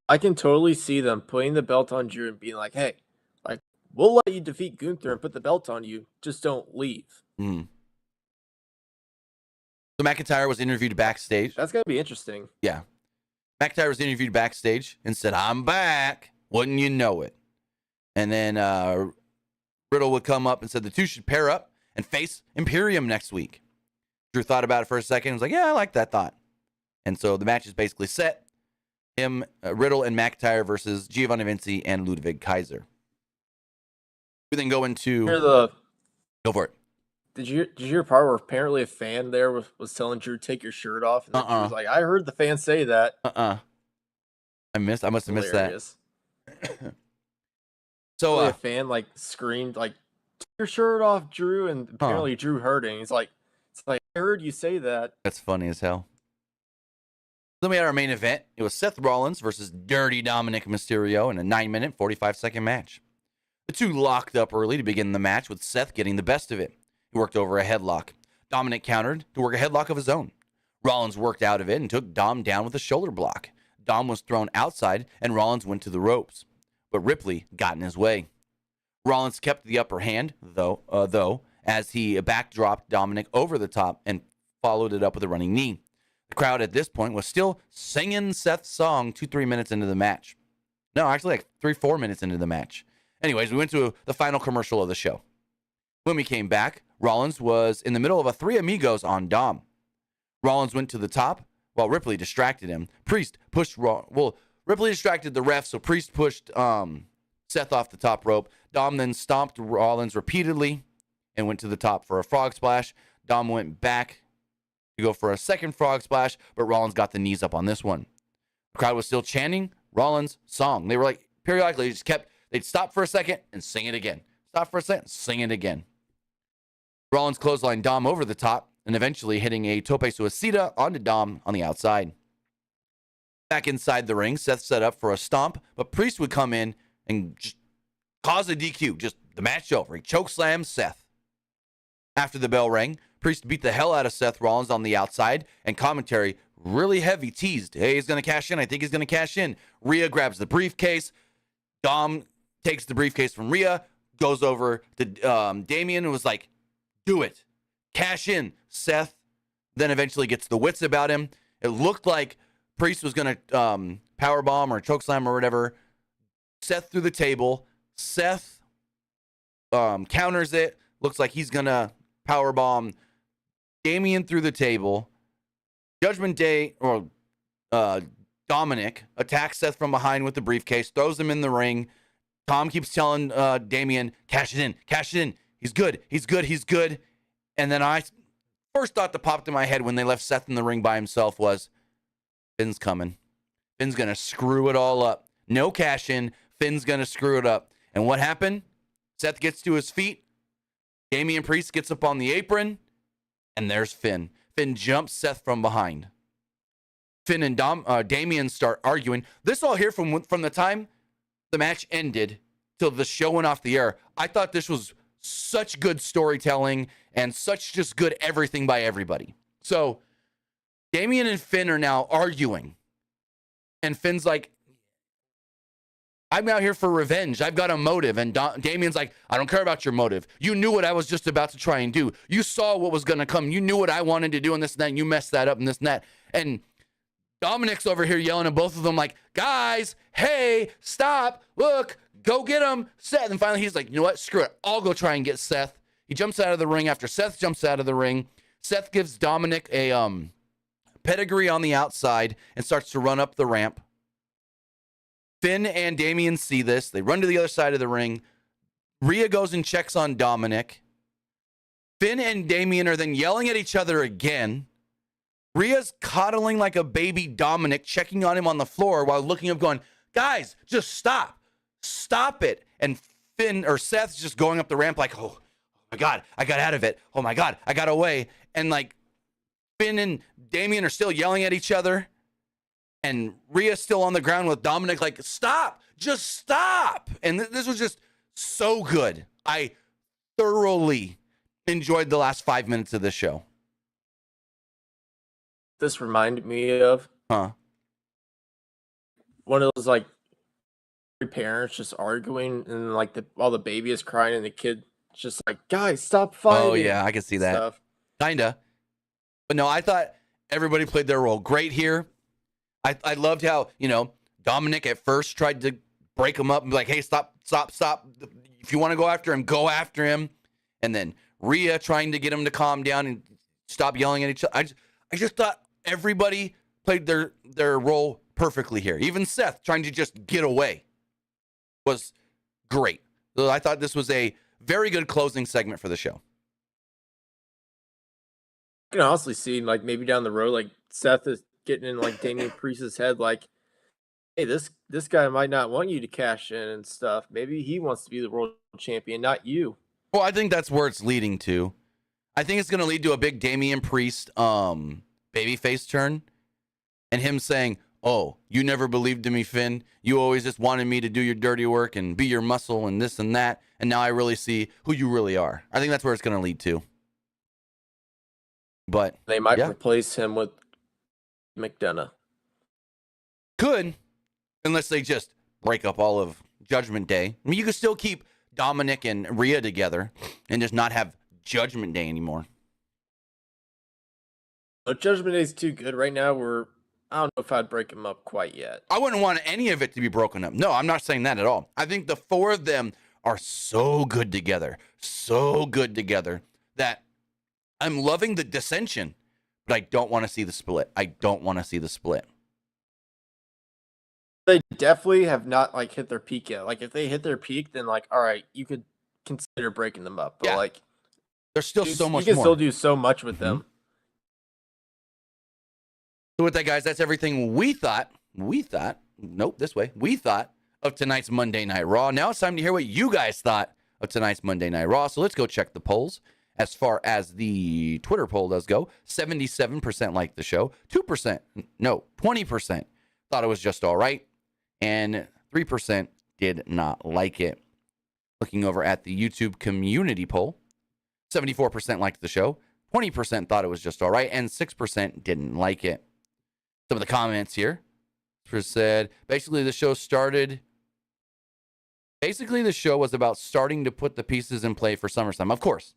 I can totally see them putting the belt on Drew and being like, hey, we'll let you defeat Gunther and put the belt on you. Just don't leave. Mm-hmm. So McIntyre was interviewed backstage. That's going to be interesting. Yeah. McIntyre was interviewed backstage and said, I'm back. Wouldn't you know it? And then Riddle would come up and said the two should pair up and face Imperium next week. Drew thought about it for a second. Was like, yeah, I like that thought. And so the match is basically set. Riddle and McIntyre versus Giovanni Vinci and Ludwig Kaiser. We then go into... Go for it. Did you hear a part where apparently a fan there was telling Drew, take your shirt off? And then Drew was like, I heard the fan say that. I must have missed that. So a fan like screamed like, take your shirt off, Drew, and apparently Drew heard it. And he's like, I heard you say that. That's funny as hell. Then we had our main event. It was Seth Rollins versus Dirty Dominic Mysterio in a 9-minute, 45-second match. The two locked up early to begin the match, with Seth getting the best of it. He worked over a headlock. Dominic countered to work a headlock of his own. Rollins worked out of it and took Dom down with a shoulder block. Dom was thrown outside, and Rollins went to the ropes. But Ripley got in his way. Rollins kept the upper hand, though, as he backdropped Dominic over the top and followed it up with a running knee. The crowd at this point was still singing Seth's song 2-3 minutes into the match. No, actually like 3-4 minutes into the match. Anyways, we went to the final commercial of the show. When we came back, Rollins was in the middle of a Three Amigos on Dom. Rollins went to the top while Ripley distracted him. Priest pushed Ripley distracted the ref, so Priest pushed Seth off the top rope. Dom then stomped Rollins repeatedly and went to the top for a frog splash. Dom went back to go for a second frog splash, but Rollins got the knees up on this one. The crowd was still chanting Rollins' song. They were like, periodically, they'd stop for a second and sing it again. Stop for a second, sing it again. Rollins clotheslined Dom over the top and eventually hitting a tope suicida onto Dom on the outside. Back inside the ring, Seth set up for a stomp, but Priest would come in and just cause a DQ, just the match over. He chokeslammed Seth. After the bell rang, Priest beat the hell out of Seth Rollins on the outside, and commentary really heavy teased. Hey, he's going to cash in. I think he's going to cash in. Rhea grabs the briefcase. Dom takes the briefcase from Rhea, goes over to Damian and was like, do it. Cash in. Seth then eventually gets the wits about him. It looked like Priest was going to powerbomb or chokeslam or whatever Seth through the table. Seth counters it. Looks like he's going to powerbomb Damian through the table. Judgment Day, or Dominic, attacks Seth from behind with the briefcase, throws him in the ring. Tom keeps telling Damian, cash it in, cash it in. He's good, he's good, he's good. And then first thought that popped in my head when they left Seth in the ring by himself was, Finn's coming. Finn's going to screw it all up. No cash in. Finn's going to screw it up. And what happened? Seth gets to his feet. Damian Priest gets up on the apron. And there's Finn. Finn jumps Seth from behind. Finn and Damian start arguing. This all here from the time the match ended till the show went off the air. I thought this was such good storytelling and such just good everything by everybody. So Damian and Finn are now arguing. And Finn's like, I'm out here for revenge. I've got a motive. And Damian's like, I don't care about your motive. You knew what I was just about to try and do. You saw what was going to come. You knew what I wanted to do and this and that. And you messed that up and this and that. And Dominic's over here yelling at both of them like, guys, hey, stop, look, go get him, Seth. And finally he's like, you know what, screw it. I'll go try and get Seth. He jumps out of the ring after Seth jumps out of the ring. Seth gives Dominic a pedigree on the outside and starts to run up the ramp. Finn and Damian see this. They run to the other side of the ring. Rhea goes and checks on Dominic. Finn and Damian are then yelling at each other again. Rhea's coddling like a baby Dominic, checking on him on the floor while looking up going, guys, just stop. Stop it. And Seth's just going up the ramp like, oh my God, I got out of it. Oh my God, I got away. And like Finn and Damian are still yelling at each other. And Rhea's still on the ground with Dominic like, stop, just stop. And this was just so good. I thoroughly enjoyed the last 5 minutes of this show. This reminded me of one of those like parents just arguing and like while the baby is crying and the kid just like, guys, stop fighting. Oh yeah, I can see that. Stuff. Kinda. But no, I thought everybody played their role great here. I loved how, Dominic at first tried to break him up and be like, hey, stop. If you want to go after him, go after him. And then Rhea trying to get him to calm down and stop yelling at each other. I just thought everybody played their role perfectly here. Even Seth trying to just get away was great. So I thought this was a very good closing segment for the show. I can honestly see, like, maybe down the road, like, Seth is getting in, like, Damian Priest's head, like, hey, this guy might not want you to cash in and stuff. Maybe he wants to be the world champion, not you. Well, I think that's where it's leading to. I think it's going to lead to a big Damian Priest babyface turn, and him saying, oh, you never believed in me, Finn. You always just wanted me to do your dirty work and be your muscle and this and that, and now I really see who you really are. I think that's where it's going to lead to. But they might replace him with McDonough. Could, unless they just break up all of Judgment Day. I mean, you could still keep Dominic and Rhea together and just not have Judgment Day anymore. But Judgment Day is too good right now. I don't know if I'd break them up quite yet. I wouldn't want any of it to be broken up. No, I'm not saying that at all. I think the four of them are so good together that I'm loving the dissension, but I don't want to see the split. They definitely have not, like, hit their peak yet. Like, if they hit their peak, then, like, all right, you could consider breaking them up. But like, there's still so much more. You can still do so much with them. So with that, guys, that's everything we thought of tonight's Monday Night Raw. Now it's time to hear what you guys thought of tonight's Monday Night Raw. So let's go check the polls. As far as the Twitter poll does go, 77% liked the show, 20% thought it was just all right, and 3% did not like it. Looking over at the YouTube community poll, 74% liked the show, 20% thought it was just all right, and 6% didn't like it. Some of the comments here said, basically the show was about starting to put the pieces in play for SummerSlam. Of course.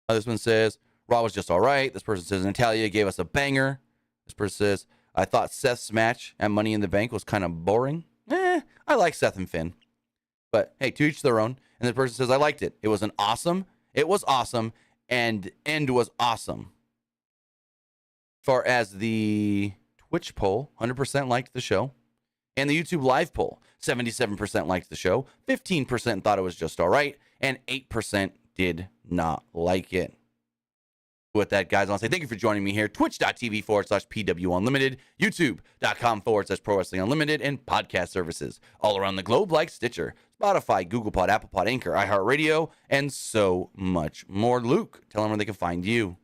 This one says, Raw was just all right. This person says, Natalya gave us a banger. This person says, I thought Seth's match at Money in the Bank was kind of boring. I like Seth and Finn. But hey, to each their own. And the person says, I liked it. It was awesome, and end was awesome. As far as the Twitch poll, 100% liked the show. And the YouTube live poll, 77% liked the show, 15% thought it was just all right, and 8% did not like it. With that, guys, I want to say thank you for joining me here. Twitch.tv/PWU Unlimited, YouTube.com/Pro Wrestling Unlimited, and podcast services all around the globe like Stitcher, Spotify, Google Pod, Apple Pod, Anchor, iHeartRadio, and so much more. Luke, tell them where they can find you.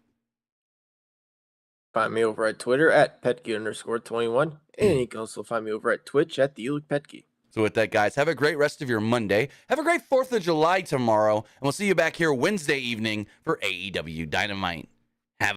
Find me over at Twitter at Petke_21, and you can also find me over at Twitch at the Luke Petke. So with that, guys, have a great rest of your Monday. Have a great 4th of July tomorrow, and we'll see you back here Wednesday evening for AEW Dynamite.